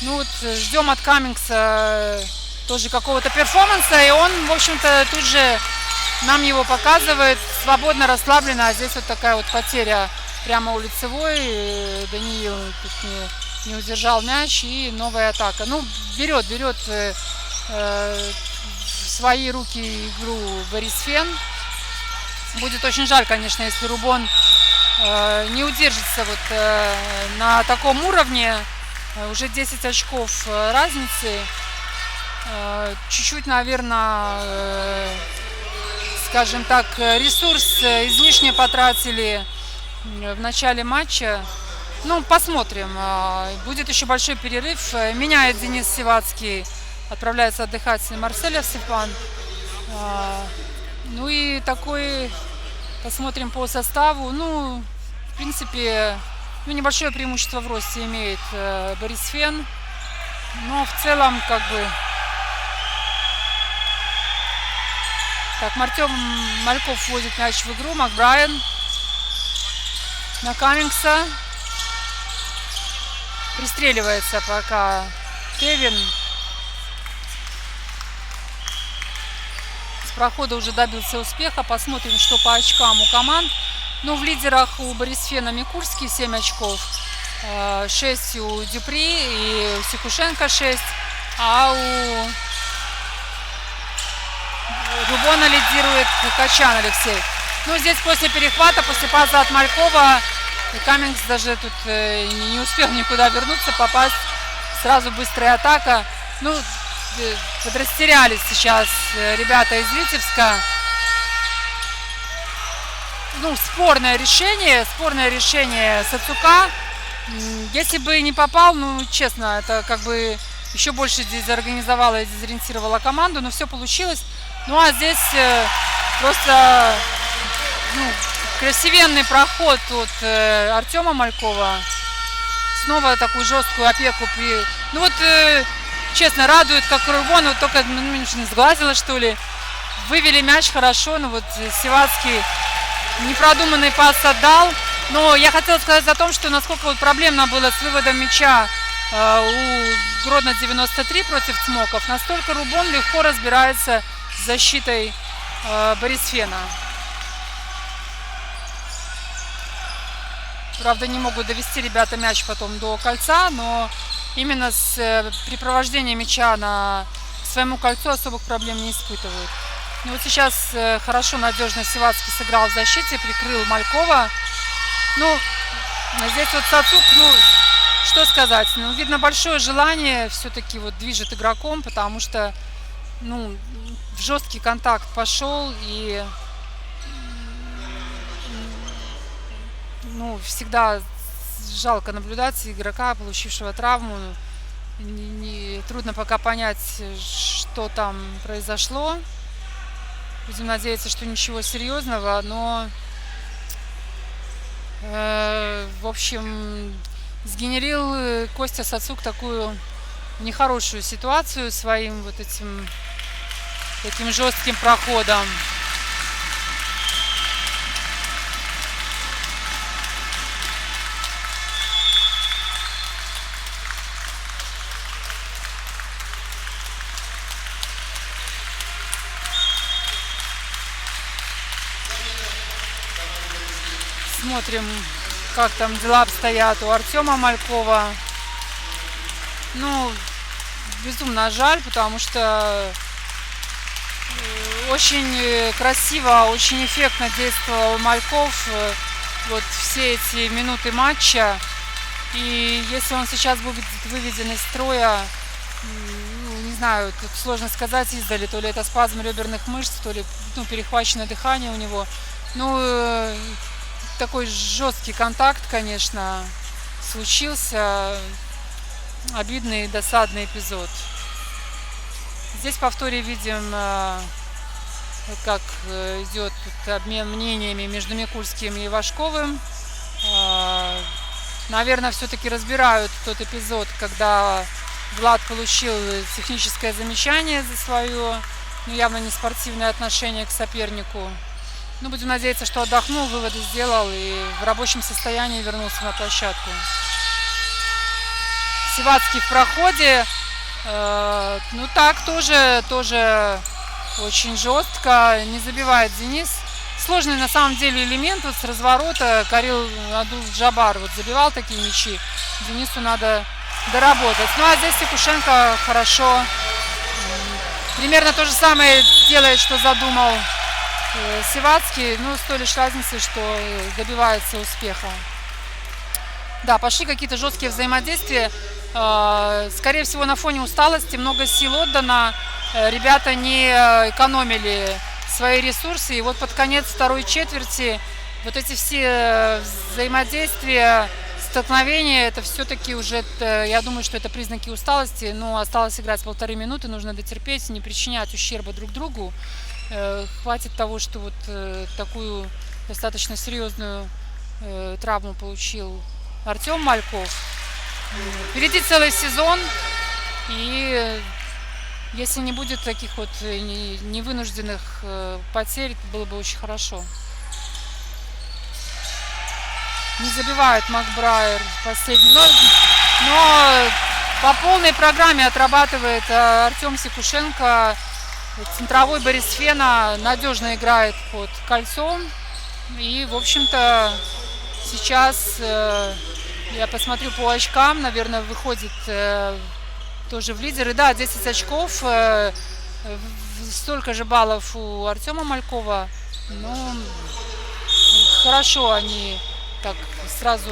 Ну, вот ждем от Каммингса тоже какого-то перформанса. И он, в общем-то, тут же нам его показывает. свободно, расслабленно, а здесь вот такая вот потеря прямо у лицевой. Даниил тут не удержал мяч, и новая атака. Ну, берет в свои руки игру Борис Фен. Будет очень жаль, конечно, если Рубон не удержится вот на таком уровне. Уже 10 очков разницы. Чуть-чуть, наверное, скажем так, ресурс излишне потратили в начале матча. Ну, посмотрим. Будет еще большой перерыв. Меняет Денис Сивацкий. Отправляется отдыхать Марсель Степан. Ну и такой, посмотрим по составу. Ну, в принципе, небольшое преимущество в росте имеет Борис Фен. Но в целом, как бы... Так, Артем Мальков вводит мяч в игру. Макбрайан на Каммингса. Пристреливается пока Кевин. С прохода уже добился успеха. Посмотрим, что по очкам у команд. Ну, в лидерах у Борисфена Микурский 7 очков. 6 у Дюпри и у Сикушенко 6. А у Рубона лидирует Качан Алексей. Ну, здесь после перехвата, после паса от Малькова, Каммингс даже тут не успел никуда вернуться, попасть. Сразу быстрая атака. Ну, подрастерялись сейчас ребята из Витебска. Ну, спорное решение Сацука. Если бы не попал, ну, честно, это как бы еще больше дезорганизовало и дезориентировало команду, но все получилось. Ну, а здесь просто красивенный проход от Артема Малькова. Снова такую жесткую опеку. Ну вот, честно, радует, как Рубон, вот только сглазило, что ли. Вывели мяч хорошо, но вот Сивацкий непродуманный пас отдал. Но я хотела сказать о том, что насколько вот проблемно было с выводом мяча у Гродно 93 против Цмоков, настолько Рубон легко разбирается с защитой Борисфена. Правда, не могут довести ребята мяч потом до кольца, но именно с припровождением мяча к своему кольцу особых проблем не испытывают. И вот сейчас хорошо, надежно Сивацкий сыграл в защите, прикрыл Малькова. Ну, здесь вот Сацук, ну, что сказать, ну, видно, большое желание все-таки вот движет игроком, потому что, ну, в жесткий контакт пошел, и, ну, всегда жалко наблюдать игрока, получившего травму. Трудно пока понять, что там произошло. Будем надеяться, что ничего серьезного, но... В общем, сгенерил Костя Сацук такую нехорошую ситуацию своим вот этим таким жестким проходом. Смотрим, как там дела обстоят у Артема Малькова. Ну, безумно жаль, потому что очень красиво, очень эффектно действовал Мальков вот все эти минуты матча. И если он сейчас будет выведен из строя, не знаю, тут сложно сказать издали, то ли это спазм реберных мышц, то ли перехваченное дыхание у него. Ну, такой жесткий контакт, конечно, случился. Обидный, досадный эпизод. Здесь в повторе видим, как идет обмен мнениями между Микульским и Вашковым. Наверное, все-таки разбирают тот эпизод, когда Влад получил техническое замечание за свое, явно не спортивное отношение к сопернику. Ну, будем надеяться, что отдохнул, выводы сделал и в рабочем состоянии вернулся на площадку. Сивацкий в проходе. Ну, так, тоже очень жестко. Не забивает Денис. сложный на самом деле элемент. Вот с разворота Карил Абдул-Джабар вот забивал такие мячи. Денису надо доработать. Ну а здесь Якушенко хорошо. Примерно то же самое делает, что задумал Сивацкий. Ну, с той лишь разницей, что добивается успеха. Да, пошли какие-то жесткие взаимодействия. Скорее всего, на фоне усталости, много сил отдано. Ребята не экономили свои ресурсы. И вот под конец второй четверти вот эти все взаимодействия, столкновения, это все-таки уже, я думаю, что это признаки усталости. Но осталось играть 1,5 минуты, нужно дотерпеть, не причинять ущерба друг другу. Хватит того, что вот такую достаточно серьезную травму получил Артем Мальков. Впереди целый сезон, и если не будет таких вот невынужденных потерь, это было бы очень хорошо. Не забивает Макбрайер последний, но по полной программе отрабатывает Артем Сикушенко. Центровой Борисфена надежно играет под кольцом. И, в общем-то, сейчас я посмотрю по очкам, наверное, выходит тоже в лидеры. Да, 10 очков, столько же баллов у Артема Малькова. Ну, хорошо они так сразу,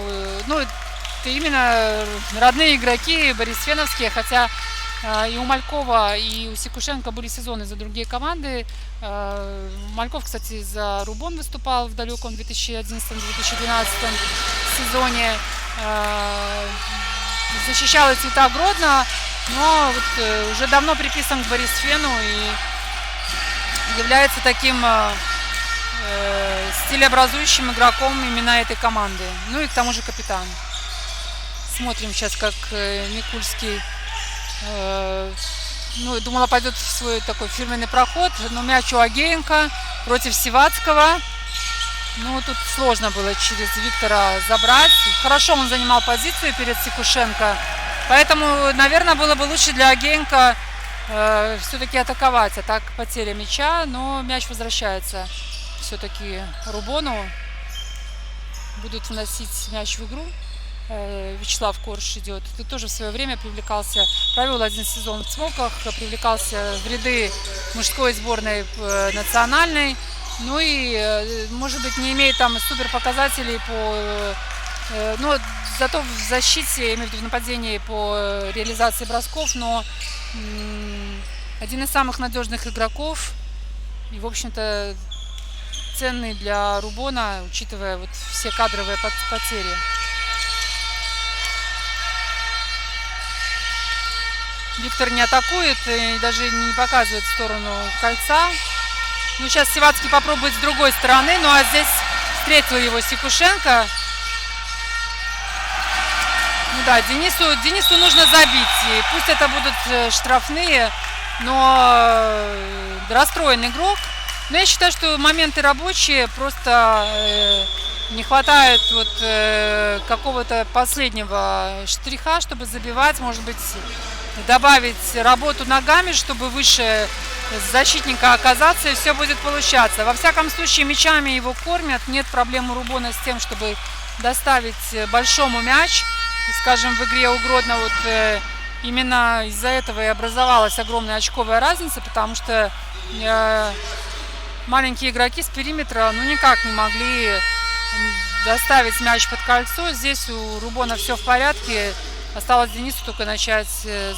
ну, это именно родные игроки борисфеновские, хотя и у Малькова, и у Сикушенко были сезоны за другие команды. Мальков, кстати, за Рубон выступал в далеком 2011-2012 сезоне. Защищал и цвета Гродно, но вот уже давно приписан к Борисфену и является таким стилеобразующим игроком именно этой команды. Ну и к тому же капитан. Смотрим сейчас, как Микульский, ну, думала, пойдет в свой такой фирменный проход, но мяч у Агеенко против Сивацкого. Ну, тут сложно было через Виктора забрать. Хорошо он занимал позицию перед Сикушенко. Поэтому, наверное, было бы лучше для Агеенко все-таки атаковать. А так потеря мяча, но мяч возвращается все-таки Рубону. Будут вносить мяч в игру. Вячеслав Корж идет. Ты тоже в свое время привлекался, провел один сезон в Цмоках, привлекался в ряды мужской сборной национальной. Ну и, может быть, не имеет там супер показателей по... Но зато в защите, я имею в виду в нападении по реализации бросков, но один из самых надежных игроков и, в общем-то, ценный для Рубона, учитывая вот все кадровые потери. Виктор не атакует и даже не показывает в сторону кольца. Ну, сейчас Сивацкий попробует с другой стороны. Ну, а здесь встретил его Сикушенко. Ну да, Денису нужно забить. И пусть это будут штрафные, но расстроен игрок. Но я считаю, что моменты рабочие. Просто не хватает вот какого-то последнего штриха, чтобы забивать. Может быть, добавить работу ногами, чтобы выше защитника оказаться, и все будет получаться. Во всяком случае, мячами его кормят. Нет проблем у Рубона с тем, чтобы доставить большому мяч. И, скажем, в игре у Гродно вот именно из-за этого и образовалась огромная очковая разница, потому что маленькие игроки с периметра ну никак не могли доставить мяч под кольцо. Здесь у Рубона все в порядке. Осталось Денису только начать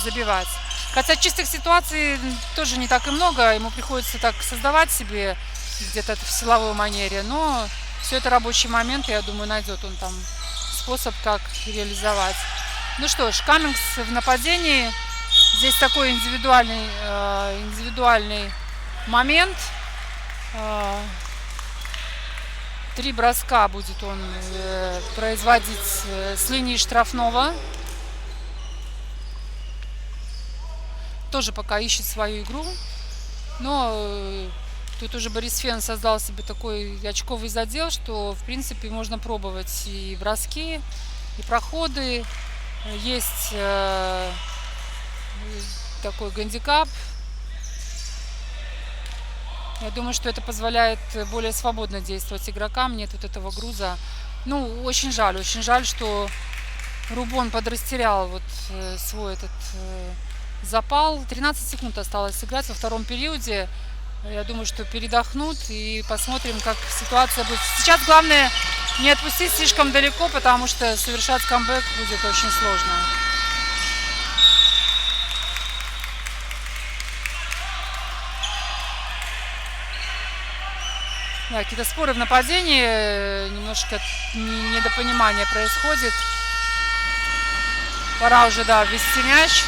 забивать. Хотя чистых ситуаций тоже не так и много. Ему приходится так создавать себе где-то в силовой манере. Но все это рабочие моменты. Я думаю, найдет он там способ, как реализовать. Ну что ж, Каммингс в нападении. Здесь такой индивидуальный момент. 3 броска будет он производить с линии штрафного. Тоже пока ищет свою игру. Но тут уже Борисфен создал себе такой очковый задел, что в принципе можно пробовать и броски, и проходы. Есть такой гандикап. Я думаю, что это позволяет более свободно действовать игрокам, нет вот этого груза. Ну, очень жаль, что Рубон подрастерял вот свой этот запал. 13 секунд осталось сыграть во втором периоде. Я думаю, что передохнут и посмотрим, как ситуация будет. Сейчас главное не отпустить слишком далеко, потому что совершать камбэк будет очень сложно. Да, какие-то споры в нападении, немножко недопонимание происходит. Пора уже, да, ввести мяч.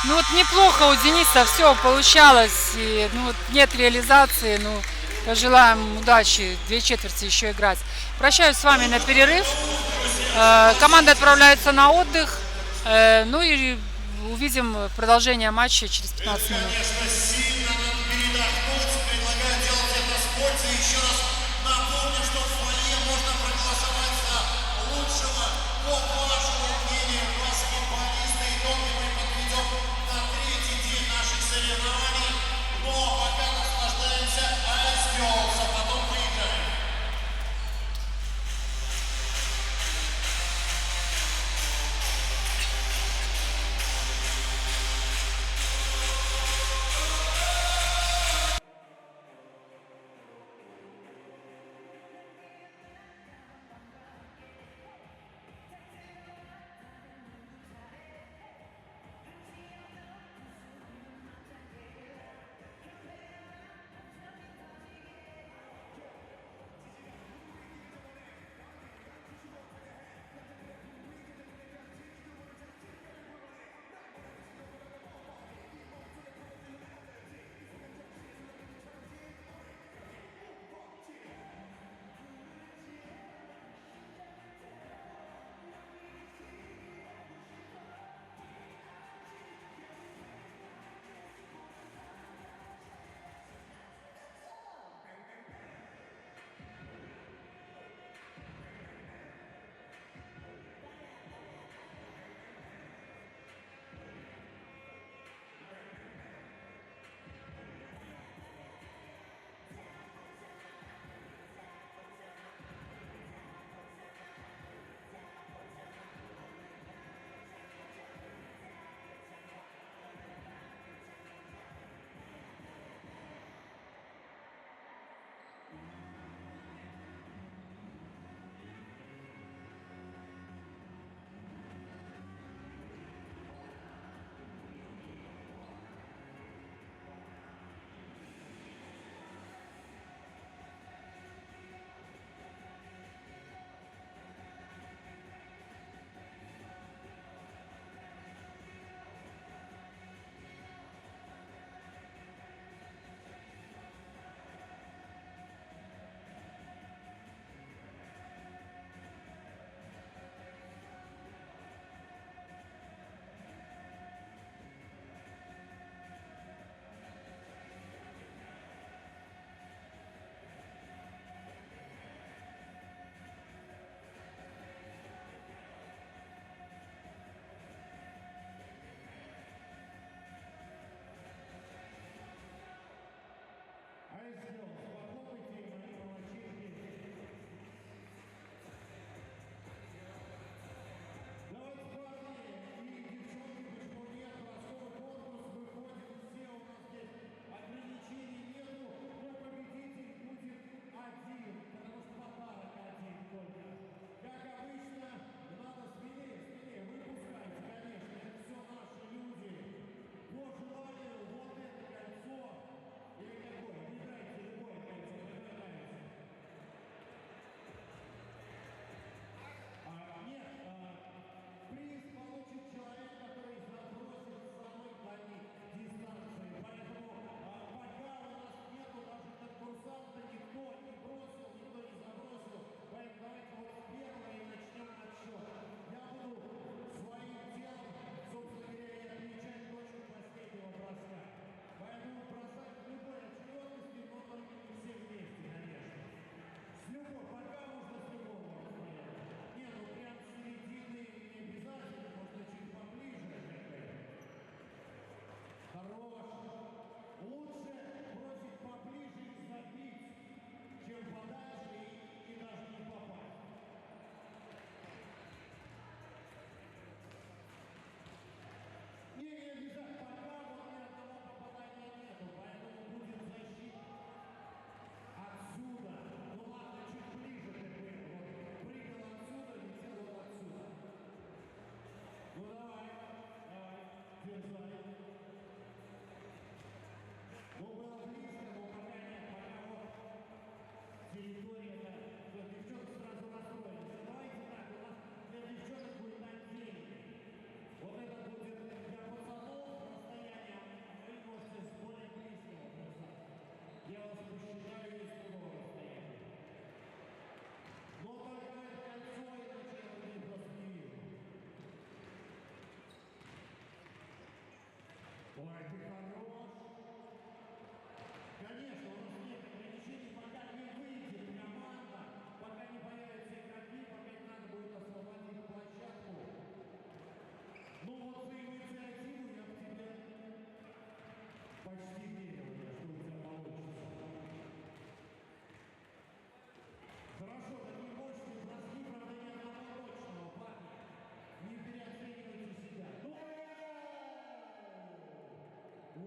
Ну вот неплохо у Дениса все получалось. И, ну вот нет реализации. Ну, пожелаем удачи. 2 четверти еще играть. Прощаюсь с вами на перерыв. Команда отправляется на отдых. Ну и увидим продолжение матча через 15 минут. держали. Ну, было близко, но пока нет, пока вот территория, да, девчонки сразу настроились. Давайте так, у нас для девчонок будет отдельно. Вот это будет для пацанов расстояние, вы можете с более близкого бросать. Я вас посчитаю из другого расстояния. Но только это кольцо, иначе я людей просто не вижу. Ой, ты хорош. Конечно, у нас нет ограничений, пока не выйдет команда, пока не появятся игроки, пока не надо будет освободить площадку. Ну вот за инициативу я в тебе почти верил, что у тебя получится. Хорошо, такие мощные броски, правда, ни одного точного, парни. Не переоценивайте себя. Ну,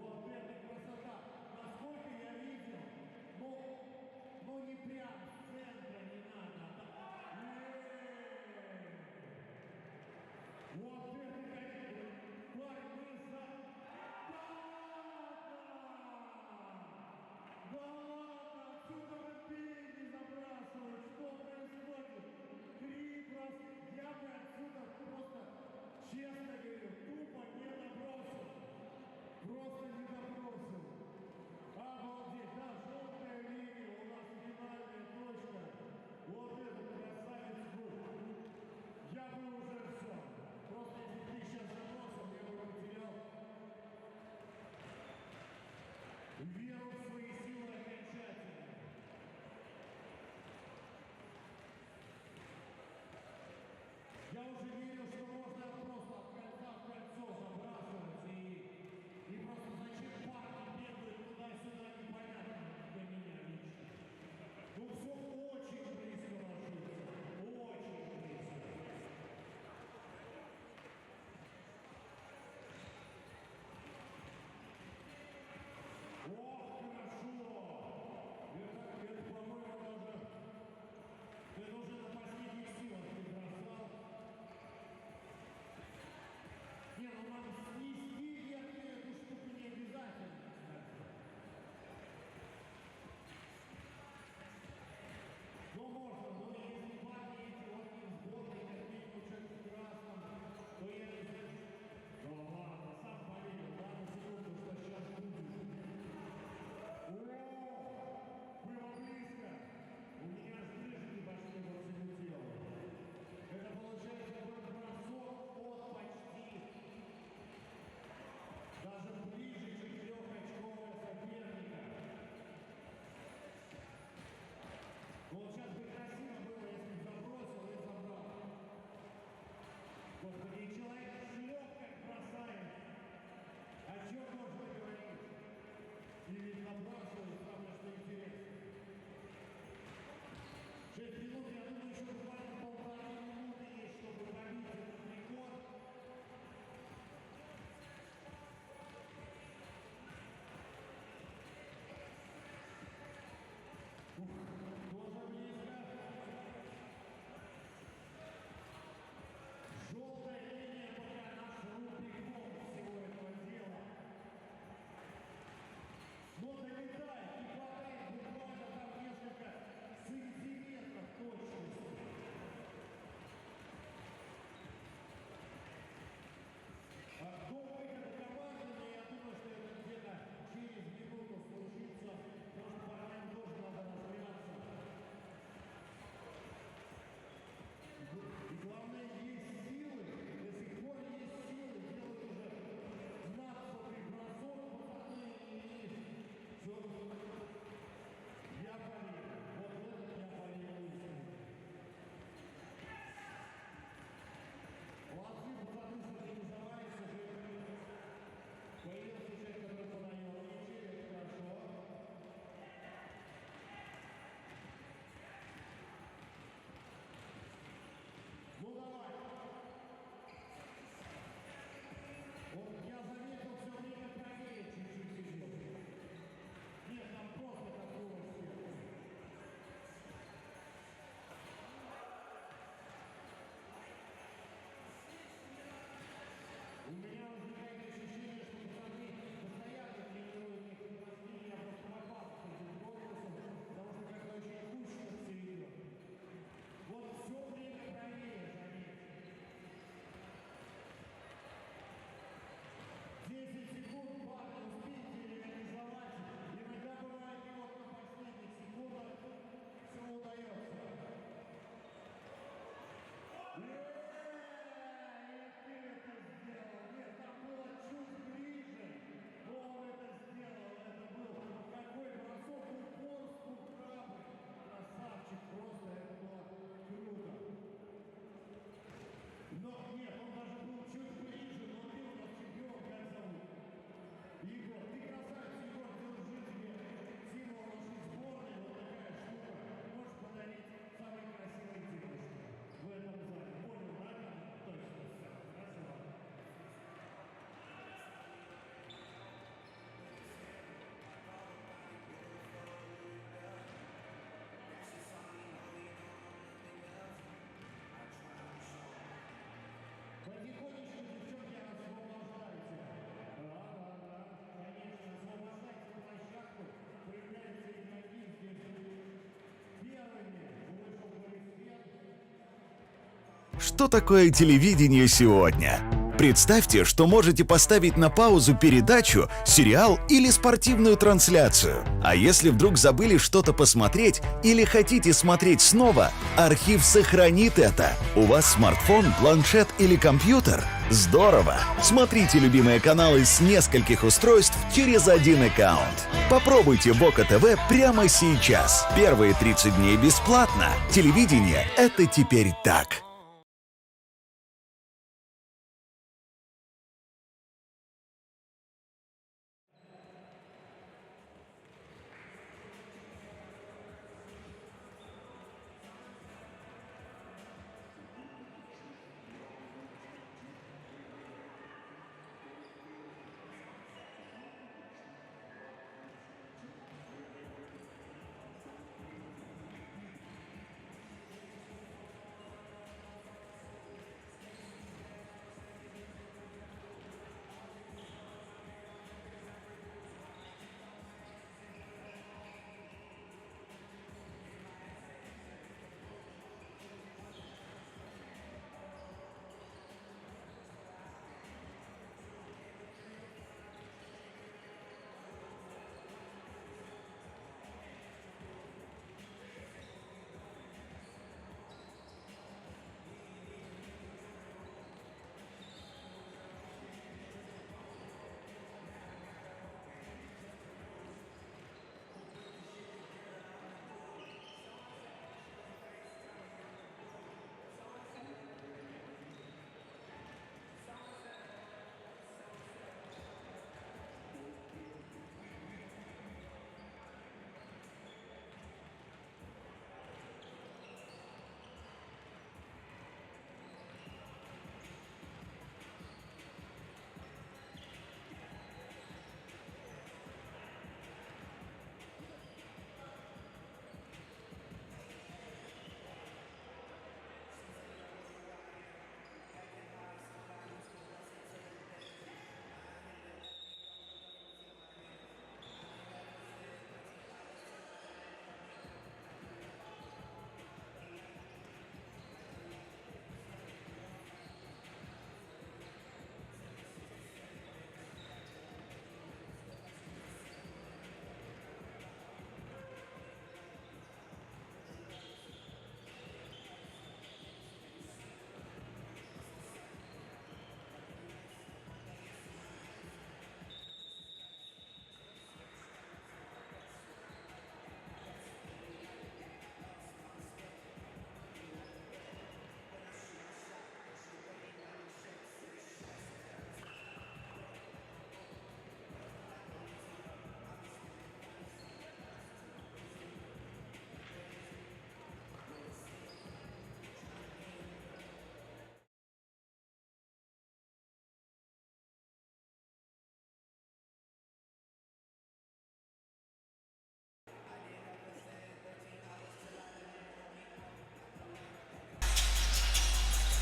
что такое телевидение сегодня. Представьте, что можете поставить на паузу передачу, сериал или спортивную трансляцию. А если вдруг забыли что-то посмотреть или хотите смотреть снова, архив сохранит это. У вас смартфон, планшет или компьютер? Здорово! Смотрите любимые каналы с нескольких устройств через один аккаунт. Попробуйте Бока ТВ прямо сейчас. Первые 30 дней бесплатно. Телевидение — это теперь так.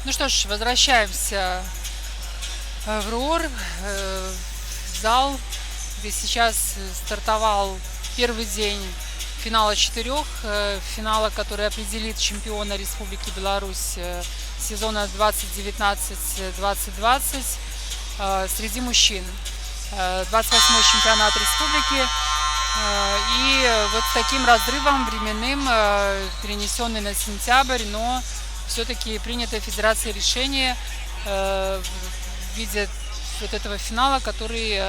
Ну что ж, возвращаемся в РУОР, в зал, где сейчас стартовал первый день финала четырех, финала, который определит чемпиона Республики Беларусь сезона 2019-2020 среди мужчин. 28-й чемпионат республики. И вот с таким разрывом временным, перенесенный на сентябрь, но все-таки принято Федерацией решение в виде вот этого финала, который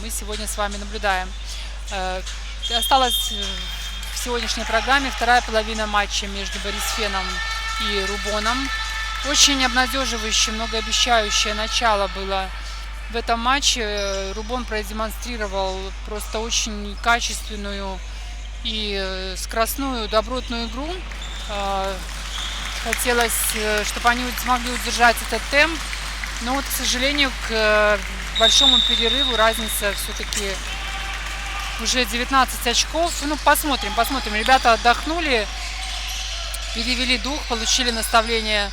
мы сегодня с вами наблюдаем. Осталась в сегодняшней программе вторая половина матча между Борисфеном и Рубоном. Очень обнадеживающее, многообещающее начало было в этом матче. Рубон продемонстрировал просто очень качественную и скоростную, добротную игру. Хотелось, чтобы они смогли удержать этот темп, но вот, к сожалению, к большому перерыву разница все-таки уже 19 очков. Ну, посмотрим. Ребята отдохнули, перевели дух, получили наставление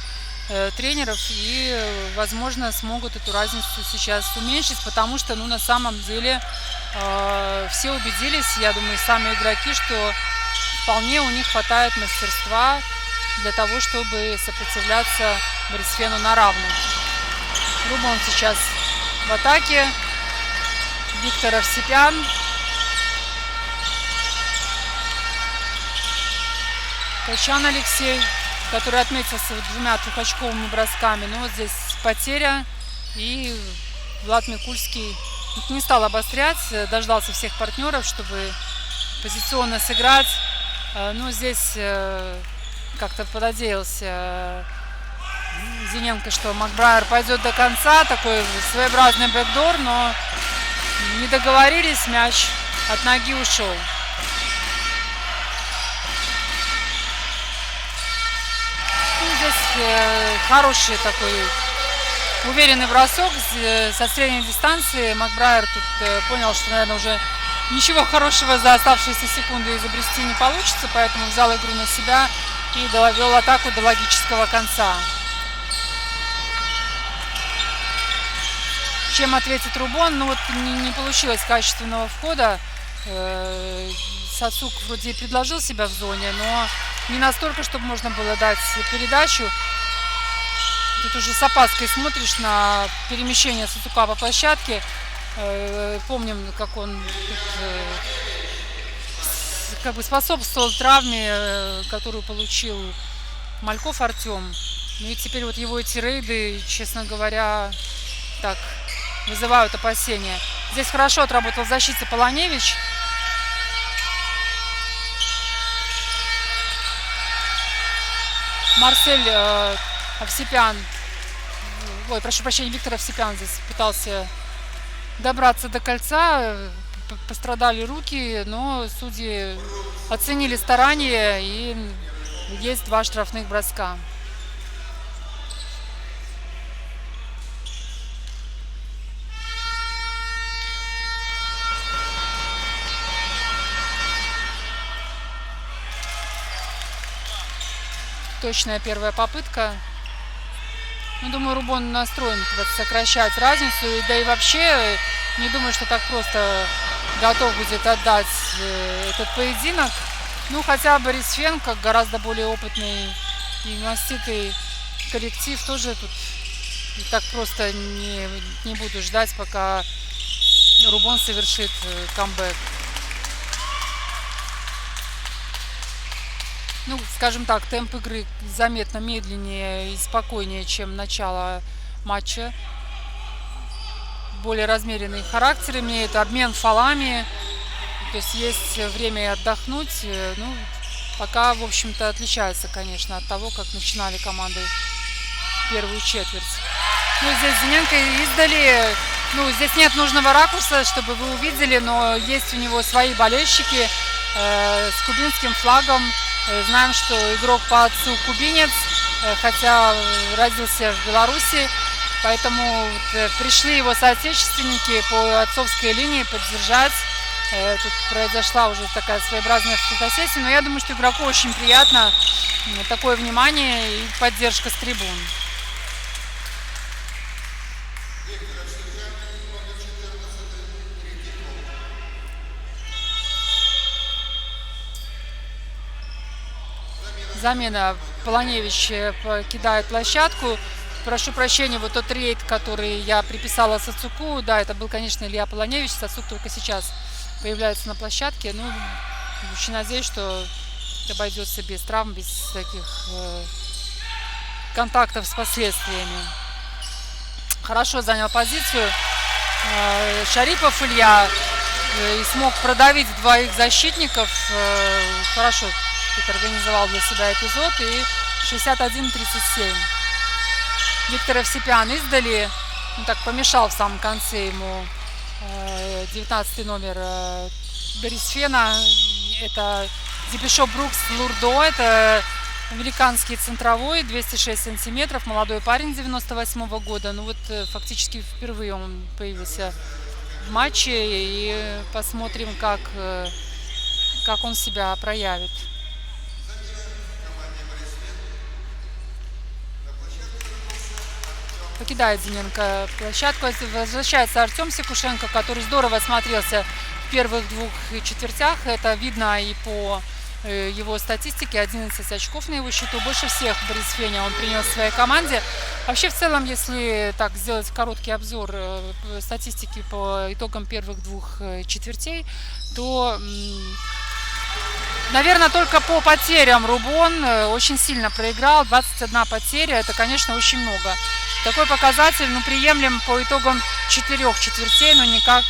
тренеров и, возможно, смогут эту разницу сейчас уменьшить, потому что, ну, на самом деле все убедились, я думаю, сами игроки, что вполне у них хватает мастерства для того, чтобы сопротивляться Борисфену на равных. Рубон сейчас в атаке. Виктор Овсепян. Качан Алексей, который отметился двумя трехочковыми бросками. Но вот здесь потеря. И Влад Микульский не стал обострять, дождался всех партнеров, чтобы позиционно сыграть. Но здесь как-то понадеялся Зиненко, что Макбрайер пойдет до конца. Такой своеобразный бэкдор, но не договорились, мяч от ноги ушел. Ну, здесь хороший такой уверенный бросок со средней дистанции. Макбрайер тут понял, что, наверное, уже ничего хорошего за оставшиеся секунды изобрести не получится, поэтому взял игру на себя и довел атаку до логического конца. Чем ответит Рубон? Ну вот не получилось качественного входа. Сацук вроде и предложил себя в зоне, но не настолько, чтобы можно было дать передачу. Тут уже с опаской смотришь на перемещение Сацука по площадке. Помним, как он как бы способствовал травме, которую получил Мальков Артем. Ну и теперь вот его эти рейды, честно говоря, так вызывают опасения. Здесь хорошо отработал в защите Полоневич. Марсель Овсепян, ой, прошу прощения, Виктор Овсепян здесь пытался добраться до кольца. Пострадали руки, но судьи оценили старания, и есть 2 штрафных броска. Точная первая попытка. Ну, думаю, Рубон настроен сокращать разницу. Да и вообще, не думаю, что так просто готов будет отдать этот поединок. Ну, хотя Борисфен, как гораздо более опытный и маститый коллектив, тоже тут так просто не буду ждать, пока Рубон совершит камбэк. Ну, скажем так, темп игры заметно медленнее и спокойнее, чем начало матча. Более размеренный характер имеет, обмен фолами. То есть время отдохнуть. Ну, пока, в общем-то, отличается, конечно, от того, как начинали команды первую четверть. Ну, здесь Зиненко издали. Ну, здесь нет нужного ракурса, чтобы вы увидели, но есть у него свои болельщики с кубинским флагом. Знаем, что игрок по отцу кубинец, хотя родился в Беларуси, поэтому пришли его соотечественники по отцовской линии поддержать. Тут произошла уже такая своеобразная фотосессия, но я думаю, что игроку очень приятно такое внимание и поддержка с трибун. Замена. Полоневич покидает площадку. Прошу прощения, вот тот рейд, который я приписала Сацуку, да, это был, конечно, Илья Полоневич. Сацук только сейчас появляется на площадке. Ну, очень надеюсь, что обойдется без травм, без таких контактов с последствиями. Хорошо занял позицию Шарипов Илья и смог продавить 2 защитников. Хорошо тут организовал для себя эпизод. И 61-37. Виктор Овсепян издали. Он так помешал в самом конце ему 19 номер Борисфена. Это Депешо Брукс Лурдо. Это американский центровой, 206 сантиметров. Молодой парень 98-го года. Ну вот фактически впервые он появился в матче. И посмотрим, как он себя проявит. Покидает Зиненко площадку. Возвращается Артем Секушенко, который здорово смотрелся в первых 2 четвертях. Это видно и по его статистики, 11 очков на его счету, больше всех Борис Феня он принес своей команде. Вообще, в целом, если так сделать короткий обзор статистики по итогам первых двух четвертей, то, наверное, только по потерям Рубон очень сильно проиграл. 21 потеря, это, конечно, очень много. Такой показатель, приемлем по итогам 4 четвертей, но никак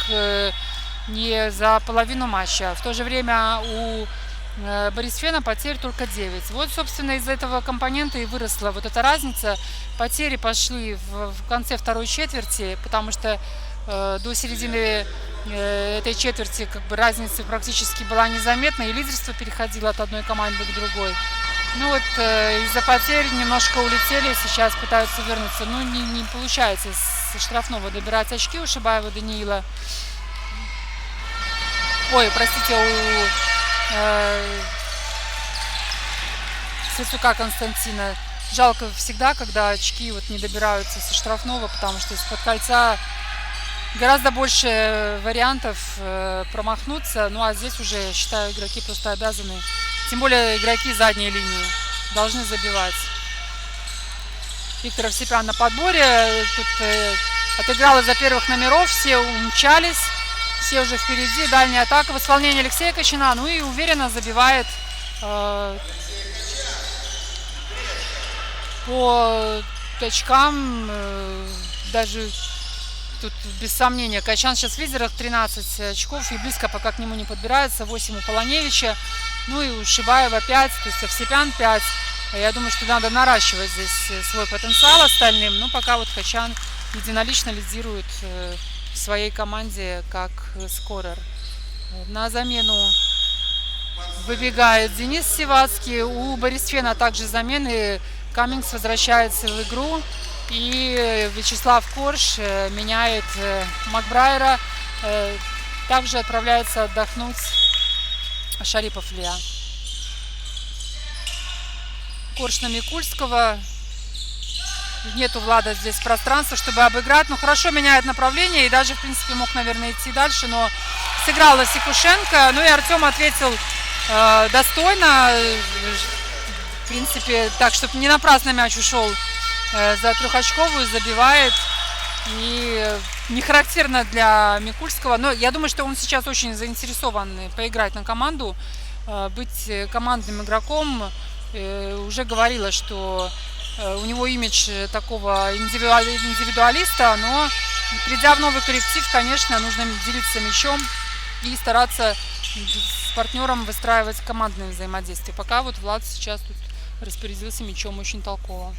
не за половину матча. В то же время у Борис Фена потерь только 9. Вот, собственно, из этого компонента и выросла вот эта разница. Потери пошли в конце второй четверти, потому что до середины этой четверти разница практически была незаметна, и лидерство переходило от одной команды к другой. Из-за потерь немножко улетели, сейчас пытаются вернуться. Не получается с штрафного добирать очки у Шибаева Даниила. Ой, простите, у Сыцука Константина. Жалко всегда, когда очки не добираются со штрафного, потому что из-под кольца гораздо больше вариантов промахнуться. А здесь уже, я считаю, игроки просто обязаны, тем более игроки задней линии, должны забивать. Виктор Овсепян на подборе. Тут отыграл из-за первых номеров, все умчались. Все уже впереди, дальняя атака в исполнении Алексея Кочина. И уверенно забивает по очкам. Даже тут без сомнения. Качан сейчас в лидерах, 13 очков. И близко пока к нему не подбирается. 8 у Полоневича. И у Шибаева 5. То есть Овсепян 5. Я думаю, что надо наращивать здесь свой потенциал остальным. Пока Качан единолично лидирует в своей команде как скорер. На замену выбегает Денис Сивацкий. У Борис Фена также замены. Каммингс возвращается в игру. И Вячеслав Корж меняет Макбрайера. Также отправляется отдохнуть Шарипов Илья. Корж на Микульского. Нету Влада здесь пространства, чтобы обыграть. Хорошо меняет направление и даже, в принципе, мог, наверное, идти дальше. Но сыграла Сикушенко. И Артем ответил достойно. В принципе, так, чтобы не напрасно мяч ушел за трехочковую, забивает. И не характерно для Микульского. Но я думаю, что он сейчас очень заинтересован поиграть на команду, быть командным игроком. Уже говорила, что у него имидж такого индивидуалиста, но придя в новый коллектив, конечно, нужно делиться мячом и стараться с партнером выстраивать командное взаимодействие. Пока Влад сейчас тут распорядился мячом очень толково.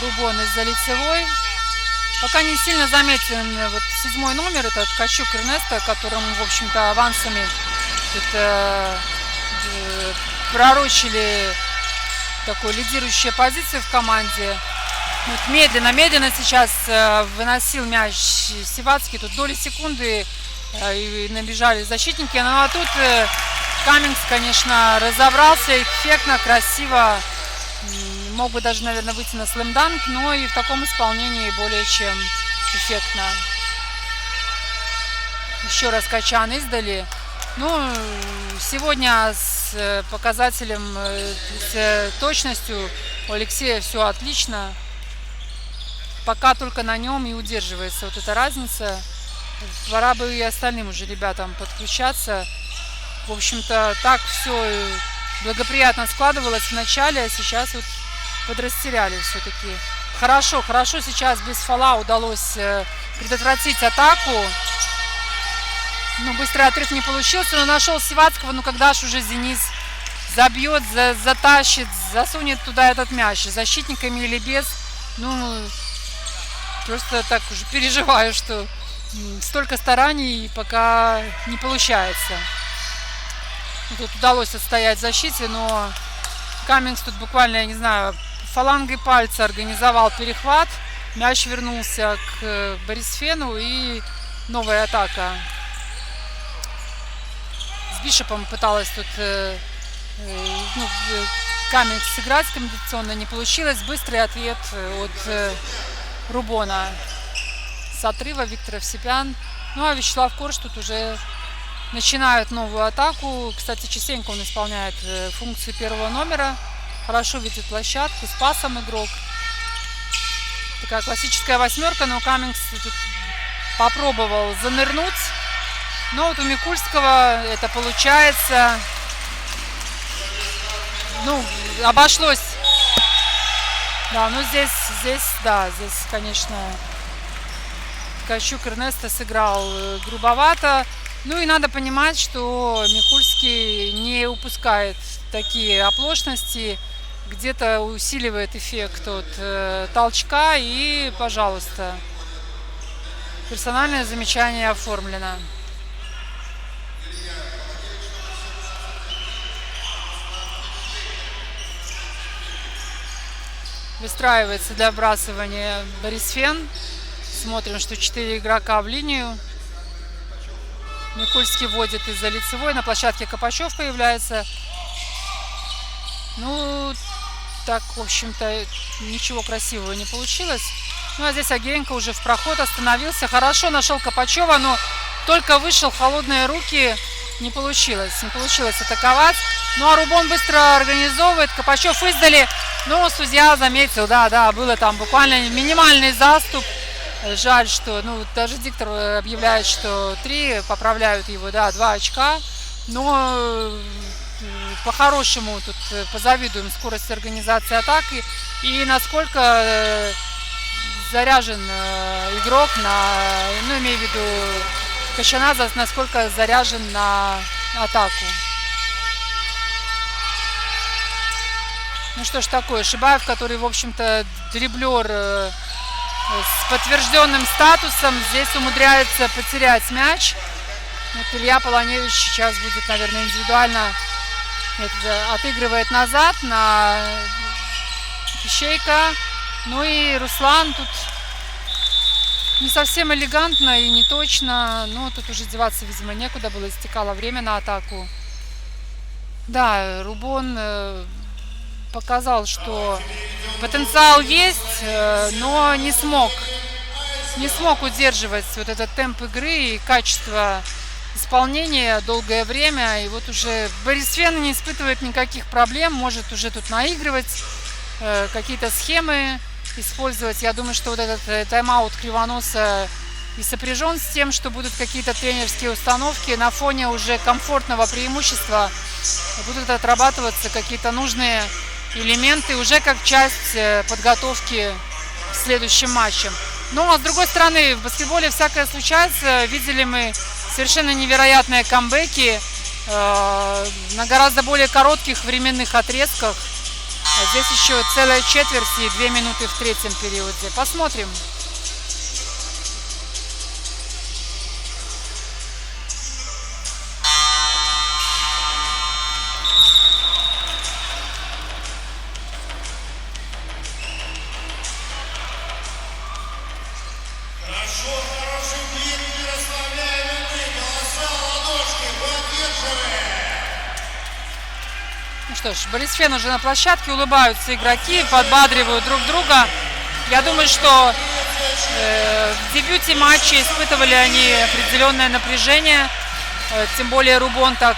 Рубон из-за лицевой. Пока не сильно заметен 7-й номер, это Ткачук Эрнесто, которому, в общем-то, авансами пророчили такой лидирующую позицию в команде. Медленно сейчас выносил мяч Сивацкий. Тут доли секунды и набежали защитники. А тут Каммингс, конечно, разобрался эффектно, красиво. Мог бы даже, наверное, выйти на слэмданк, но и в таком исполнении более чем эффектно. Еще раз Качан издали. Сегодня с показателем, с точностью у Алексея все отлично. Пока только на нем и удерживается эта разница. Пора бы и остальным уже ребятам подключаться. В общем-то, так все благоприятно складывалось в начале, а сейчас подрастеряли все-таки. Хорошо сейчас без фола удалось предотвратить атаку. Быстрый отрыв не получился, но нашел Сивацкого. Когда ж уже Зенис забьет, затащит, засунет туда этот мяч, защитниками или без. Просто так уже переживаю, что столько стараний пока не получается. Тут удалось отстоять в защите, но Каммингс тут буквально, я не знаю, фалангой пальца организовал перехват. Мяч вернулся к Борис Фену и новая атака. С Бишопом пыталась тут Каммингс сыграть комбинационно, не получилось. Быстрый ответ от Рубона. с отрыва Виктор Евсепян. Ну а Вячеслав Корж тут уже начинает новую атаку. Кстати, частенько он исполняет функцию первого номера. Хорошо видит площадку, с пасом игрок. Такая классическая восьмерка, но Каммингс тут попробовал занырнуть. Но вот у Микульского это получается. Ну, обошлось. Да, ну здесь, конечно, Ткачук Эрнесто сыграл грубовато. Ну и надо понимать, что Микульский не упускает такие оплошности, где-то усиливает эффект от толчка, и, пожалуйста, персональное замечание оформлено. Выстраивается для вбрасывания Борис Фен. Смотрим, что 4 игрока в линию. Микульский вводит из-за лицевой. На площадке Копачев появляется. Ну, так, в общем-то, ничего красивого не получилось. Ну, а здесь Агеенко уже в проход остановился. Хорошо нашел Копачева, но только вышел в холодные руки. Не получилось атаковать. Ну, а Рубон быстро организовывает. Копачев издали. Но судья заметил, да, было там буквально минимальный заступ. Жаль, что, ну, даже диктор объявляет, что 3, поправляют его, да, 2 очка. Но по-хорошему тут позавидуем скорости организации атаки и насколько заряжен игрок на, ну, имею в виду Кашаназа, насколько заряжен на атаку. Ну что ж такое, Шибаев, который, в общем-то, дриблер с подтвержденным статусом, здесь умудряется потерять мяч. Вот Илья Полоневич сейчас будет, наверное, индивидуально отыгрывает назад на Ищейка. Ну и Руслан тут не совсем элегантно и не точно. Но тут уже деваться, видимо, некуда было. Истекало время на атаку. Да, Рубон показал, что потенциал есть, но не смог удерживать вот этот темп игры и качество исполнения долгое время. И вот уже Борис Фен не испытывает никаких проблем, может уже тут наигрывать, какие-то схемы использовать. Я думаю, что вот этот тайм-аут Кривоноса и сопряжен с тем, что будут какие-то тренерские установки на фоне уже комфортного преимущества, будут отрабатываться какие-то нужные элементы уже как часть подготовки к следующим матчам. Но, с другой стороны, в баскетболе всякое случается. Видели мы совершенно невероятные камбэки на гораздо более коротких временных отрезках. А здесь еще целая четверть и 2 минуты в третьем периоде. Посмотрим. Что ж, Борис Фен уже на площадке, улыбаются игроки, подбадривают друг друга. Я думаю, что в дебюте матча испытывали они определенное напряжение, тем более Рубон так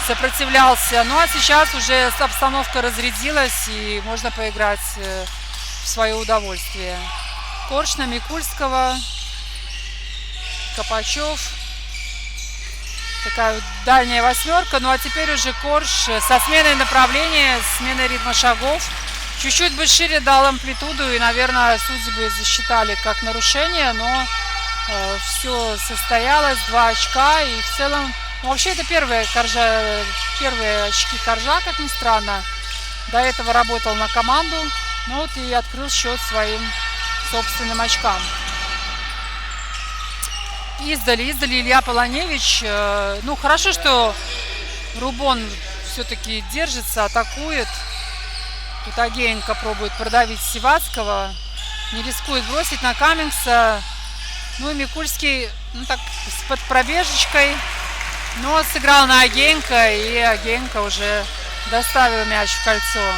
сопротивлялся. Ну а сейчас уже обстановка разрядилась и можно поиграть в свое удовольствие. Корж на Микульского, Копачев. Такая дальняя восьмерка. Ну а теперь уже Корж со сменой направления, сменой ритма шагов. Чуть-чуть бы шире дал амплитуду, и, наверное, судьи бы засчитали как нарушение, но все состоялось, 2 очка, и в целом, ну, вообще это первые очки Коржа, как ни странно. До этого работал на команду, ну вот и открыл счет своим собственным очкам. Издали Илья Полоневич. Ну, хорошо, что Рубон все-таки держится, атакует. Тут Агеенко пробует продавить Сивацкого. Не рискует бросить на Каммингса. Ну и Микульский, ну так, под пробежечкой. Но сыграл на Агеенко, и Агеенко уже доставил мяч в кольцо.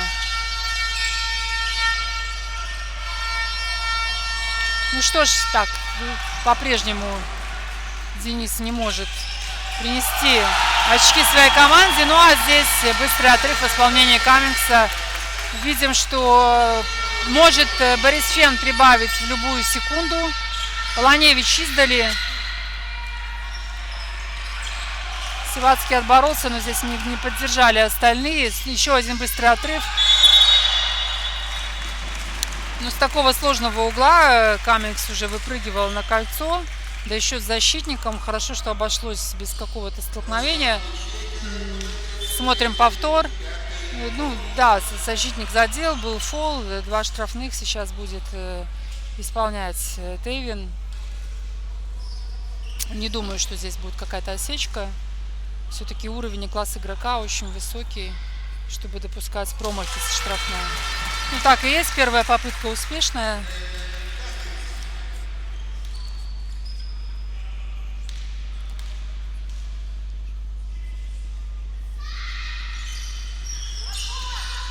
Ну что ж, так, по-прежнему Денис не может принести очки своей команде. Ну а здесь быстрый отрыв в исполнении Каммингса. Видим, что может Борис Фен прибавить в любую секунду. Полоневич издали. Сивацкий отборолся, но здесь не поддержали остальные. Еще один быстрый отрыв. Но с такого сложного угла Каммингс уже выпрыгивал на кольцо. Да еще с защитником. Хорошо, что обошлось без какого-то столкновения. Смотрим повтор. Ну да, защитник задел, был фол. 2 штрафных сейчас будет исполнять Тейвин. Не думаю, что здесь будет какая-то осечка. Все-таки уровень и класс игрока очень высокий, чтобы допускать промахи со штрафной. Ну так и есть, первая попытка успешная.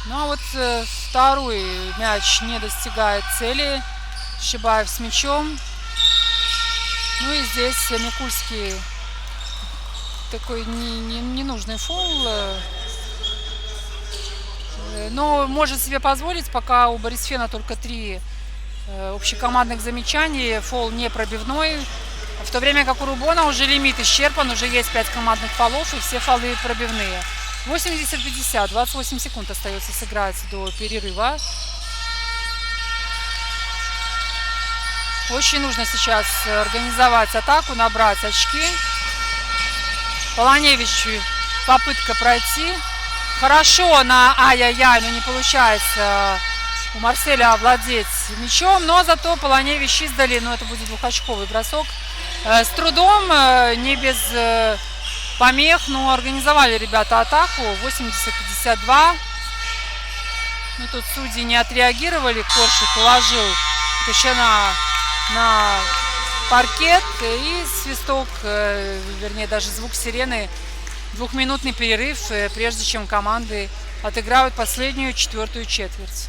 Ну а вот второй мяч не достигает цели. Шибаев с мячом. Ну и здесь Микульский такой ненужный фол. Но может себе позволить, пока у Борисфена только 3 общекомандных замечаний. Фол не пробивной. В то время как у Рубона уже лимит исчерпан. Уже есть 5 командных фолов и все фолы пробивные. 80-50, 28 секунд остается сыграть до перерыва. Очень нужно сейчас организовать атаку, набрать очки. Полоневич, попытка пройти. Хорошо на ай-яй-яй, но не получается у Марселя овладеть мячом. Но зато Полоневич издали, но это будет двухочковый бросок. С трудом, не без помех, но организовали ребята атаку. 80-52. Ну, тут судьи не отреагировали. Корши положил Кочана на паркет. И свисток, вернее даже звук сирены. 2-минутный перерыв, прежде чем команды отыграют последнюю 4-ю четверть.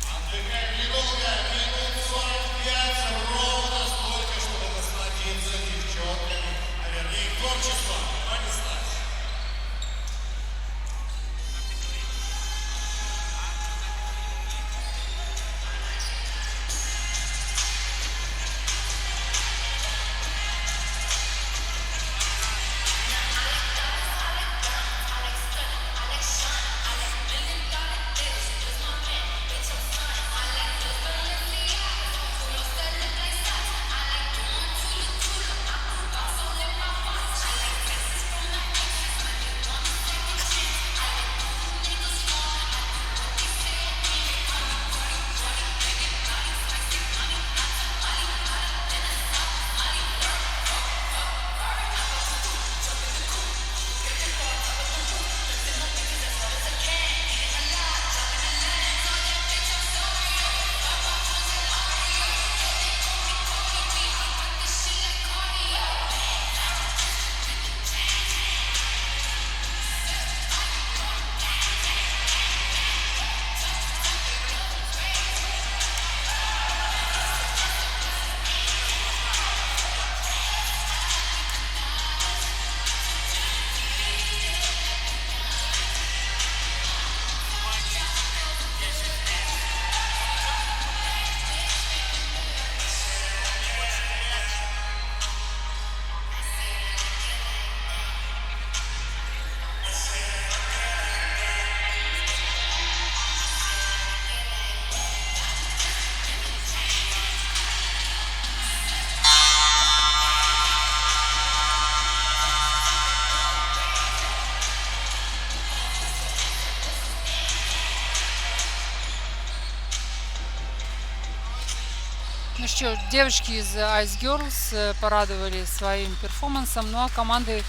Ну что, девушки из Ice Girls порадовали своим перформансом, ну а команды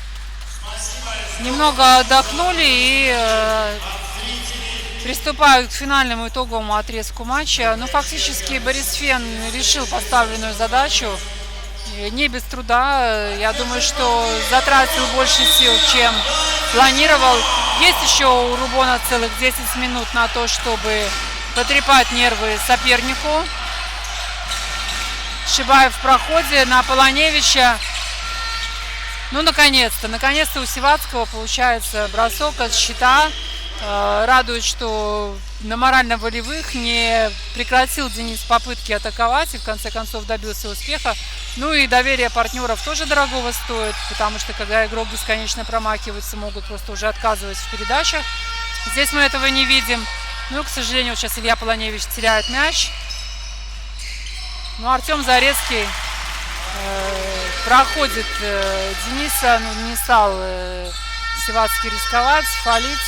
немного отдохнули и приступают к финальному итоговому отрезку матча. Но фактически Борис Фен решил поставленную задачу не без труда. Я думаю, что затратил больше сил, чем планировал. Есть еще у Рубона целых 10 минут на то, чтобы потрепать нервы сопернику. Шибаев в проходе на Полоневича. Ну, наконец-то у Сивацкого получается бросок от щита. Радует, что на морально-волевых не прекратил Денис попытки атаковать и в конце концов добился успеха. Ну и доверие партнеров тоже дорогого стоит, потому что когда игрок бесконечно промахивается, могут просто уже отказывать в передачах. Здесь мы этого не видим. Ну и, к сожалению, вот сейчас Илья Полоневич теряет мяч. Ну, Артем Зарецкий проходит Дениса, ну, не стал Сивацкий рисковать, фалить.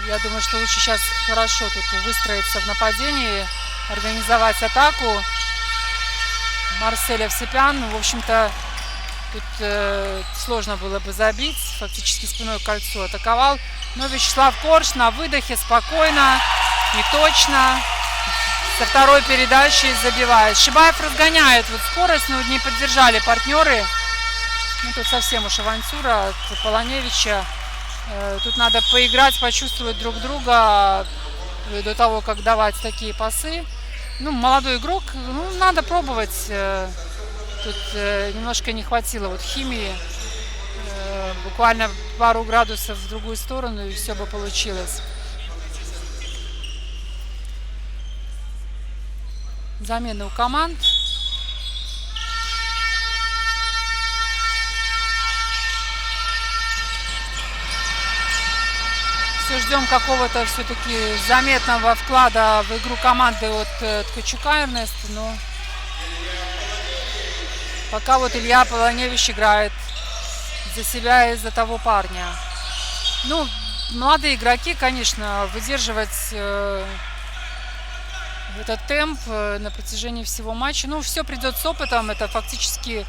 Я думаю, что лучше сейчас хорошо тут выстроиться в нападении, организовать атаку. Марсель Овсепян, в общем-то, тут сложно было бы забить, фактически спиной к кольцу атаковал. Но Вячеслав Корж на выдохе спокойно и точно со второй передачи забивает. Шибаев разгоняет вот скорость, но не поддержали партнеры. Ну, тут совсем уж авантюра от Полоневича. Тут надо поиграть, почувствовать друг друга до того, как давать такие пасы. Ну, молодой игрок, ну, надо пробовать. Тут немножко не хватило вот химии. Буквально пару градусов в другую сторону, и все бы получилось. Замены у команд. Все ждем какого-то все-таки заметного вклада в игру команды от Ткачука Эрнеста, но пока вот Илья Полоневич играет за себя и за того парня. Ну, молодые игроки, конечно, выдерживать этот темп на протяжении всего матча. Ну, все придет с опытом. Это фактически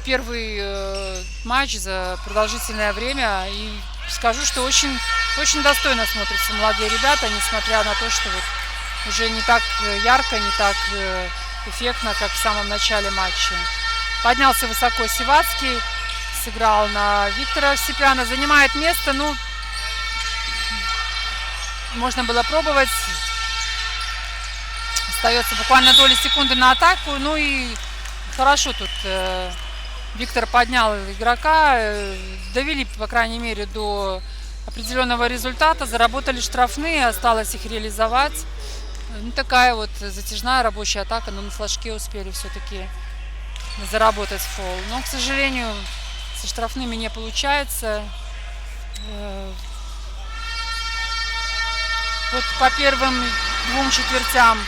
первый матч за продолжительное время. И скажу, что очень, очень достойно смотрятся молодые ребята, несмотря на то, что вот уже не так ярко, не так эффектно, как в самом начале матча. Поднялся высоко Сивацкий, сыграл на Виктора Овсепяна, занимает место. Ну, можно было пробовать. Остается буквально доли секунды на атаку. Ну и хорошо тут Виктор поднял игрока. Довели, по крайней мере, до определенного результата. Заработали штрафные, осталось их реализовать. Ну, такая вот затяжная рабочая атака. Но на флажке успели все-таки заработать фол. Но, к сожалению, со штрафными не получается. Вот по первым двум четвертям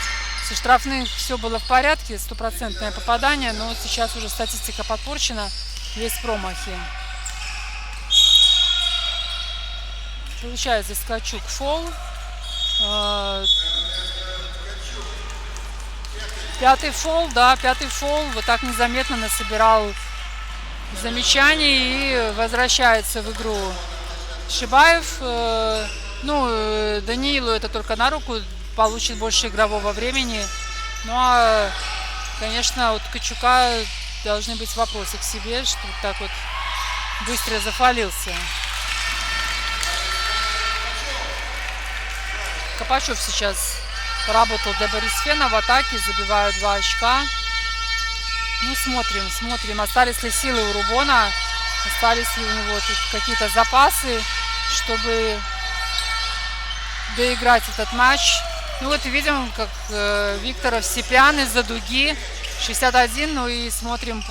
со штрафных все было в порядке, стопроцентное попадание, но сейчас уже статистика подпорчена, есть промахи. Получает здесь Ткачук фол. Пятый фол, да, пятый фол. Вот так незаметно насобирал замечаний и возвращается в игру Шибаев. Ну, Даниилу это только на руку, получит больше игрового времени. Ну, а, конечно, у Ткачука должны быть вопросы к себе, что так вот быстро зафалился. Копачев сейчас поработал для Борисфена в атаке, забивает 2 очка. Ну, смотрим, остались ли силы у Рубона, остались ли у него тут какие-то запасы, чтобы доиграть этот матч. Ну вот видим, как Виктор Овсепян из-за дуги 61, ну и смотрим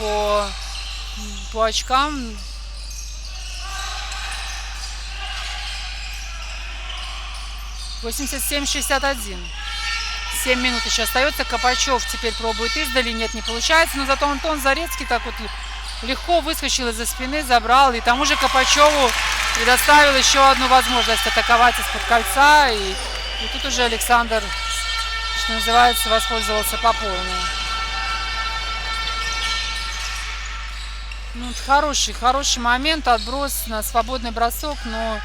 по очкам. (87-61). 7 минут еще остается. Копачев теперь пробует издали. Нет, не получается. Но зато Антон Зарецкий так вот легко выскочил из-за спины, забрал. И тому же Копачеву предоставил еще одну возможность атаковать из-под кольца. И тут уже Александр, что называется, воспользовался по полной. Ну, хороший момент. Отброс на свободный бросок. Но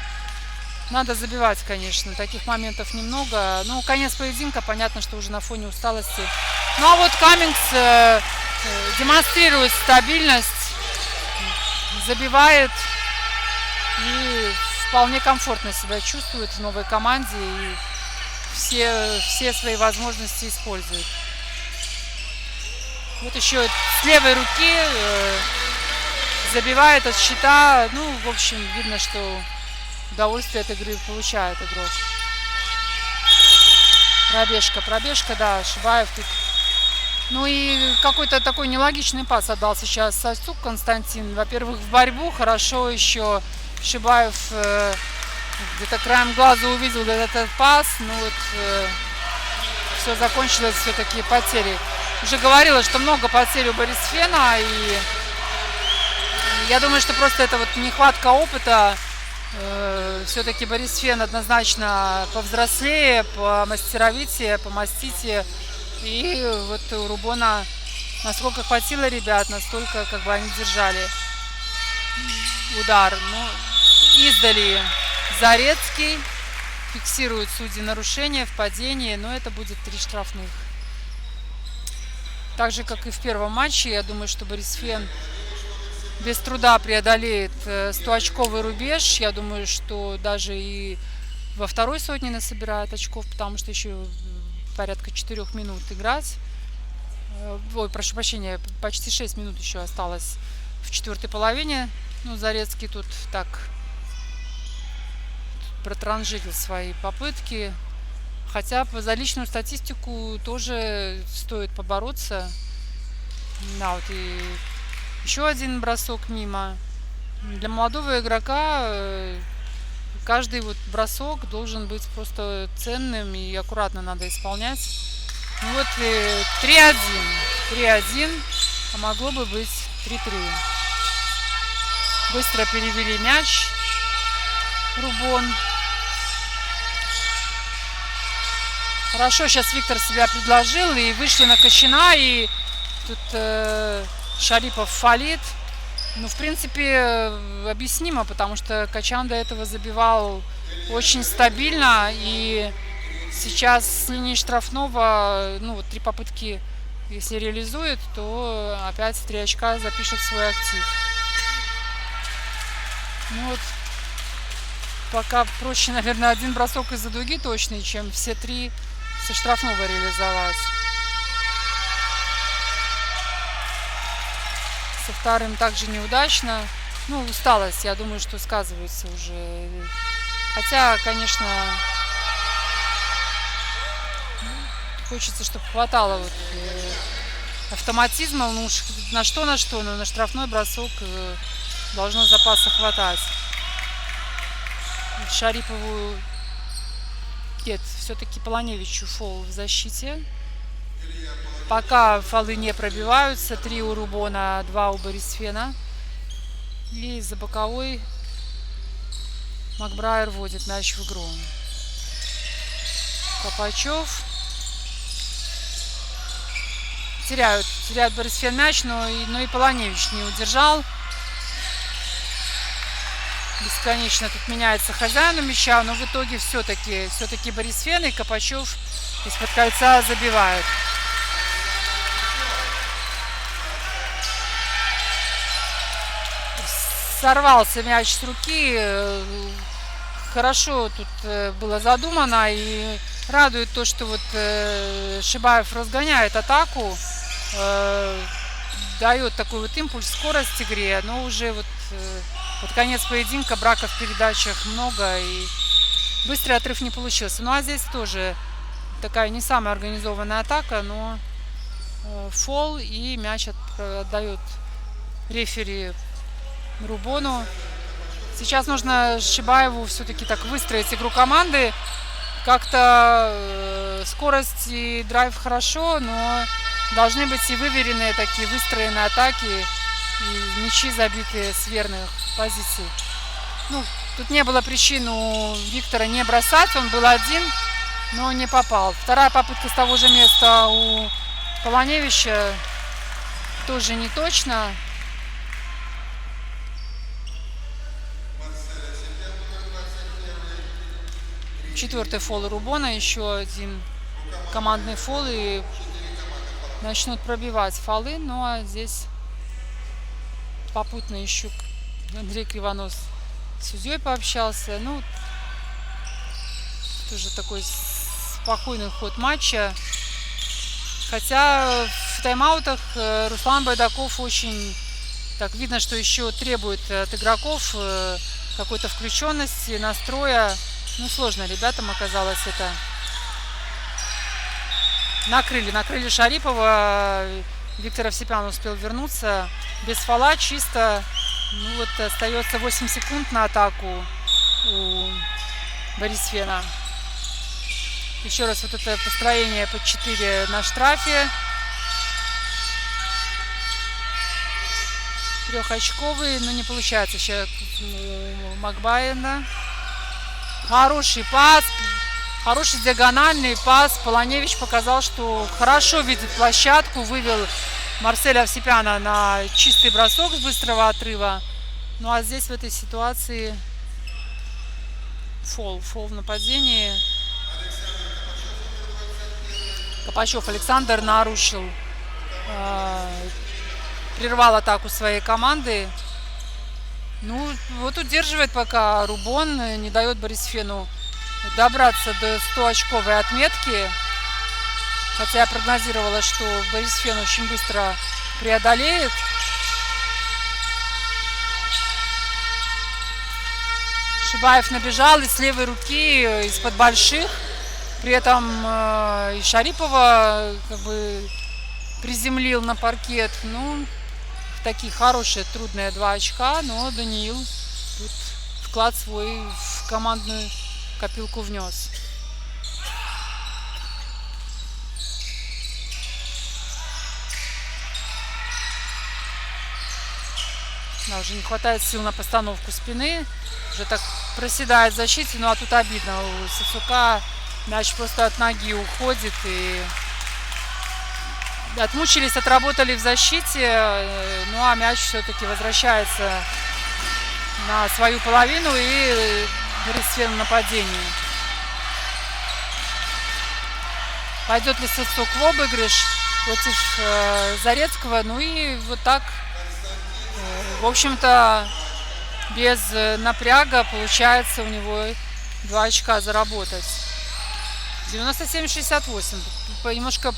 надо забивать, конечно. Таких моментов немного. Ну, конец поединка. Понятно, что уже на фоне усталости. Ну, а вот Каммингс демонстрирует стабильность. Забивает. И вполне комфортно себя чувствует в новой команде. И все свои возможности использует. Вот еще с левой руки забивает от щита. Ну, в общем, видно, что удовольствие от игры получает игрок. Пробежка, да, Шибаев тут. Ну и какой-то такой нелогичный пас отдал сейчас Савцук Константин. Во-первых, в борьбу хорошо еще Шибаев где-то краем глаза увидел этот пас. Ну вот все закончилось все-таки потерей. Уже говорила, что много потерь у Борисфена, и я думаю, что просто это вот нехватка опыта. Все-таки Борисфен однозначно повзрослее, помастеровитее, помаститее. И вот у Рубона насколько хватило ребят, настолько как бы они держали удар. Ну, издали Зарецкий. Фиксируют судьи нарушения в падении, но это будет 3 штрафных. Так же, как и в первом матче, я думаю, что Борисфен без труда преодолеет 100-очковый рубеж. Я думаю, что даже и во второй сотне насобирает очков, потому что еще порядка 4 минут играть. Ой, прошу прощения, почти 6 минут еще осталось в четвертой половине. Ну, Зарецкий тут так протранжирил свои попытки. Хотя за личную статистику тоже стоит побороться. Да, вот и еще один бросок мимо. Для молодого игрока каждый вот бросок должен быть просто ценным и аккуратно надо исполнять. Ну вот 3-1. 3-1, а могло бы быть 3-3. Быстро перевели мяч. Рубон. Хорошо, сейчас Виктор себя предложил и вышли на Кощина, и тут Шарипов фалит. Ну, в принципе, объяснимо, потому что Качан до этого забивал очень стабильно, и сейчас с линии штрафного, ну, вот 3 попытки, если реализует, то опять 3 очка запишет свой актив. Ну вот, пока проще, наверное, 1 бросок из-за дуги точный, чем все 3 со штрафного реализовать. Со вторым также неудачно. Ну, усталость, я думаю, что сказывается уже. Хотя, конечно, хочется, чтобы хватало вот автоматизма. Ну, уж на что, но на штрафной бросок должно запаса хватать. Шарипову... Нет, все-таки Полоневичу фол в защите. Пока фолы не пробиваются. 3 у Рубона, 2 у Борисфена. И за боковой Макбрайер вводит мяч в игру. Копачев. Теряют Борисфен мяч, но и Полоневич не удержал. Бесконечно тут меняется хозяину мяча, но в итоге все-таки Борисфен и Копачев из-под кольца забивают. Сорвался мяч с руки. Хорошо тут было задумано, и радует то, что вот Шибаев разгоняет атаку, дает такой вот импульс, скорость игре, но уже вот под конец поединка браков в передачах много, и быстрый отрыв не получился. Ну а здесь тоже такая не самая организованная атака, но фол, и мяч отдает рефери Рубону. Сейчас нужно Шибаеву все-таки так выстроить игру команды. Как-то скорость и драйв хорошо, но должны быть и выверенные такие выстроенные атаки, и мячи забитые с верных позиций. Ну, тут не было причин у Виктора не бросать, он был один, но не попал. Вторая попытка с того же места у Полоневича тоже не точно. Четвертый фол Рубона, еще один командный фол, и начнут пробивать фолы. Ну а здесь попутно еще Андрей Кривонос с судьей пообщался. Ну, тоже такой спокойный ход матча. Хотя тайм-аутах Руслан Байдаков очень так видно, что еще требует от игроков какой-то включенности, настроя. Ну, сложно ребятам оказалось это. Накрыли Шарипова. Виктор Овсепян успел вернуться без фола, чисто. Ну вот остается 8 секунд на атаку у Борисфена. Еще раз вот это построение под 4 на штрафе. Трехочковый, но не получается сейчас у Макбайена. Хороший пас, хороший диагональный пас. Полоневич показал, что хорошо видит площадку, вывел Марселя Овсепяна на чистый бросок с быстрого отрыва. Ну а здесь в этой ситуации фол в нападении. Копачев Александр нарушил, прервал атаку своей команды. Ну, вот удерживает пока Рубон, не дает Борисфену добраться до 100-очковой отметки. Хотя я прогнозировала, что Борисфен очень быстро преодолеет. Шибаев набежал и с левой руки, из-под больших. При этом и Шарипова как бы приземлил на паркет. Ну, такие хорошие, трудные 2 очка, но Даниил тут вклад свой в командную копилку внес. Да, уже не хватает сил на постановку спины. Уже так проседает в защите, ну а тут обидно. У Сацука мяч просто от ноги уходит и... Отмучились, отработали в защите, ну а мяч все-таки возвращается на свою половину и Борисфен в нападении. Пойдет ли Сацук в обыгрыш против Зарецкого? Ну и вот так, в общем-то, без напряга получается у него 2 очка заработать. 97-68. Немножко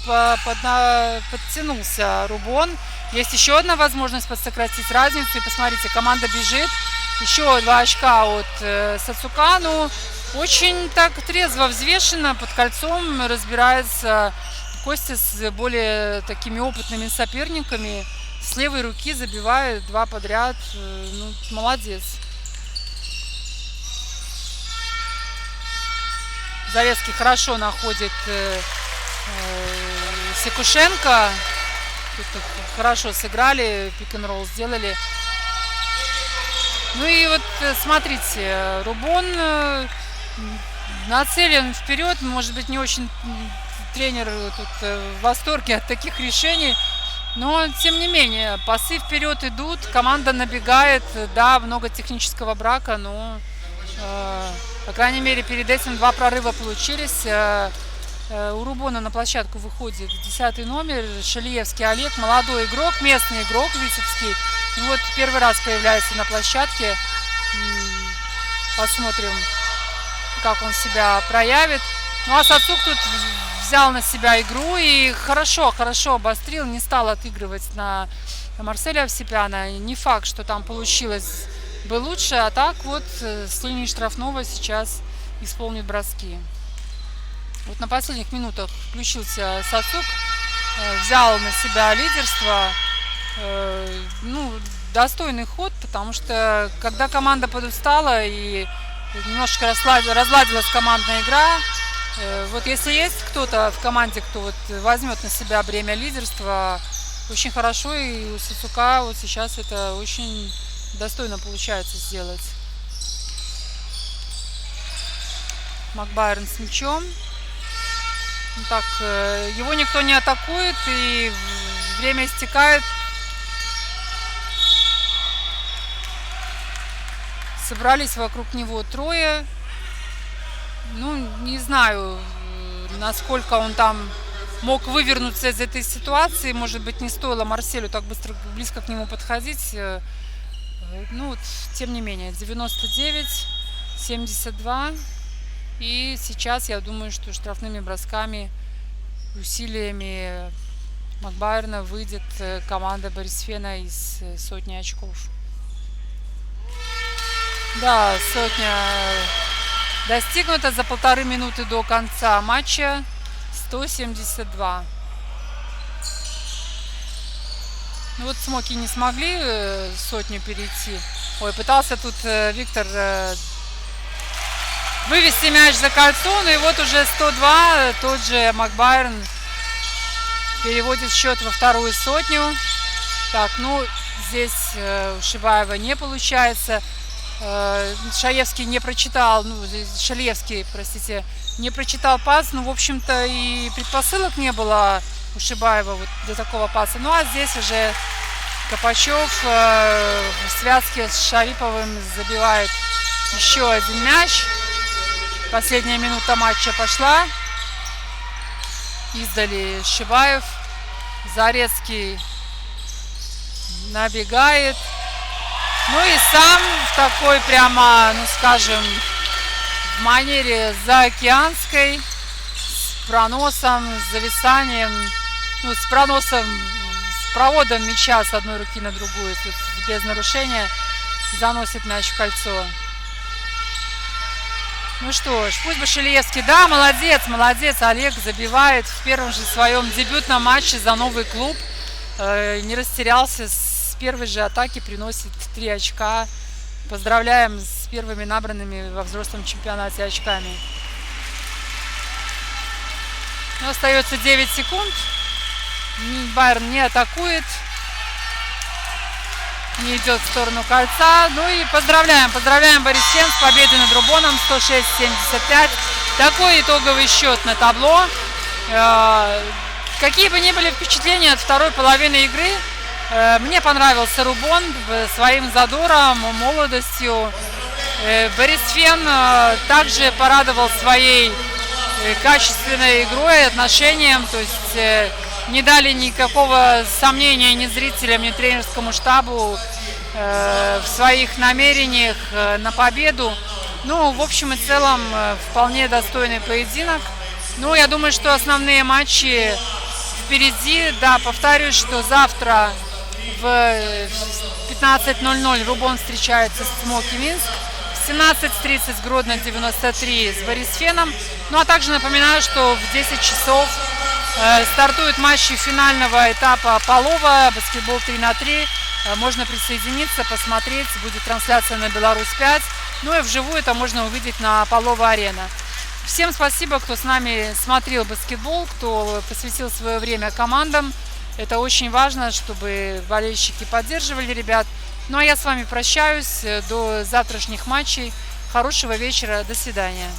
подтянулся Рубон. Есть еще одна возможность подсократить разницу. И посмотрите, команда бежит. Еще 2 очка от Сацука. Ну, очень так трезво, взвешенно, под кольцом разбирается Костя с более такими опытными соперниками. С левой руки забивает 2 подряд. Ну, молодец. Зарецкий хорошо находит Секушенко. Тут хорошо сыграли, пик-н-ролл сделали. Ну и вот смотрите, Рубон нацелен вперед. Может быть, не очень тренер тут в восторге от таких решений. Но, тем не менее, пасы вперед идут, команда набегает. Да, много технического брака, но... По крайней мере, перед этим 2 прорыва получились. У Рубона на площадку выходит 10-й номер, Шалиевский Олег, молодой игрок, местный игрок витебский. И вот первый раз появляется на площадке. Посмотрим, как он себя проявит. Ну а Сацук тут взял на себя игру и хорошо обострил, не стал отыгрывать на Марселя Овсепяна. Не факт, что там получилось бы лучше, а так вот с линии штрафного сейчас исполнит броски. Вот на последних минутах включился Сацук, взял на себя лидерство. Ну, достойный ход, потому что когда команда подустала и немножко разладилась командная игра, вот если есть кто-то в команде, кто вот возьмет на себя бремя лидерства, очень хорошо, и у Сацука вот сейчас это очень достойно получается сделать. Макбайрон с мячом. Ну, так, его никто не атакует, и время истекает. Собрались вокруг него 3. Ну, не знаю, насколько он там мог вывернуться из этой ситуации. Может быть, не стоило Марселю так близко к нему подходить. Ну, вот, тем не менее, 99-72. И сейчас, я думаю, что штрафными бросками, усилиями Макбайерна выйдет команда Борисфена из сотни очков. Да, сотня достигнута за 1,5 минуты до конца матча. 172. Ну вот Смоки не смогли сотню перейти. Ой, пытался тут Виктор вывести мяч за кольцо, но и вот уже 102. Тот же Макбайерн переводит счет во вторую сотню. Так, ну здесь у Шибаева не получается. Шаевский не прочитал, Шалевский, простите, не прочитал пас. Ну, в общем-то, и предпосылок не было у Шибаева вот для такого паса. Ну, а здесь уже Копачев в связке с Шариповым забивает еще один мяч. Последняя минута матча пошла. Издали Шибаев. Зарецкий набегает. Ну и сам в такой прямо, ну скажем, в манере заокеанской, с проносом, с зависанием, ну с проносом, с проводом мяча с одной руки на другую, без нарушения заносит мяч в кольцо. Ну что ж, пусть Башилевский, да, молодец, Олег забивает в первом же своем дебютном матче за новый клуб, не растерялся, с первой же атаки приносит 3 очка. Поздравляем с первыми набранными во взрослом чемпионате очками. Но остается 9 секунд. Байерн не атакует. Не идет в сторону кольца. Ну и поздравляем Борисфен с победой над Рубоном 106-75. Такой итоговый счет на табло. Какие бы ни были впечатления от второй половины игры, мне понравился Рубон своим задором, молодостью. Борисфен также порадовал своей качественной игрой и отношением. То есть не дали никакого сомнения ни зрителям, ни тренерскому штабу в своих намерениях на победу. Ну, в общем и целом, вполне достойный поединок. Ну, я думаю, что основные матчи впереди. Да, повторюсь, что завтра в 15:00 Рубон встречается с Смоки Минск. В 17:30 Гродно 93 с Борисфеном. Ну а также напоминаю, что в 10 часов стартуют матчи финального этапа полова, баскетбол 3×3. Можно присоединиться, посмотреть. Будет трансляция на Беларусь-5. Ну и вживую это можно увидеть на Полова-арена. Всем спасибо, кто с нами смотрел баскетбол, кто посвятил свое время командам. Это очень важно, чтобы болельщики поддерживали ребят. Ну а я с вами прощаюсь до завтрашних матчей. Хорошего вечера, до свидания.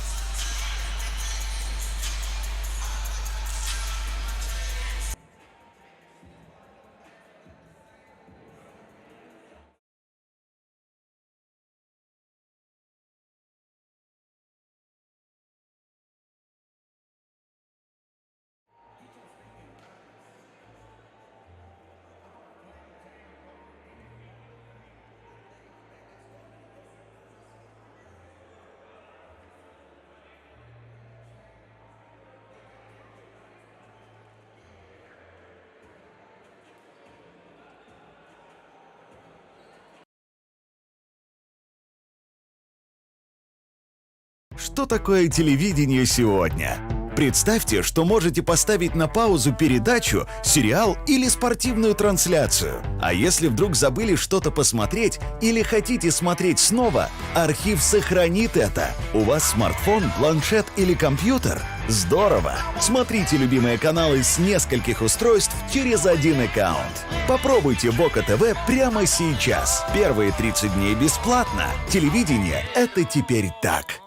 Что такое телевидение сегодня? Представьте, что можете поставить на паузу передачу, сериал или спортивную трансляцию. А если вдруг забыли что-то посмотреть или хотите смотреть снова, архив сохранит это. У вас смартфон, планшет или компьютер? Здорово! Смотрите любимые каналы с нескольких устройств через один аккаунт. Попробуйте Вока ТВ прямо сейчас. Первые 30 дней бесплатно. Телевидение — это теперь так.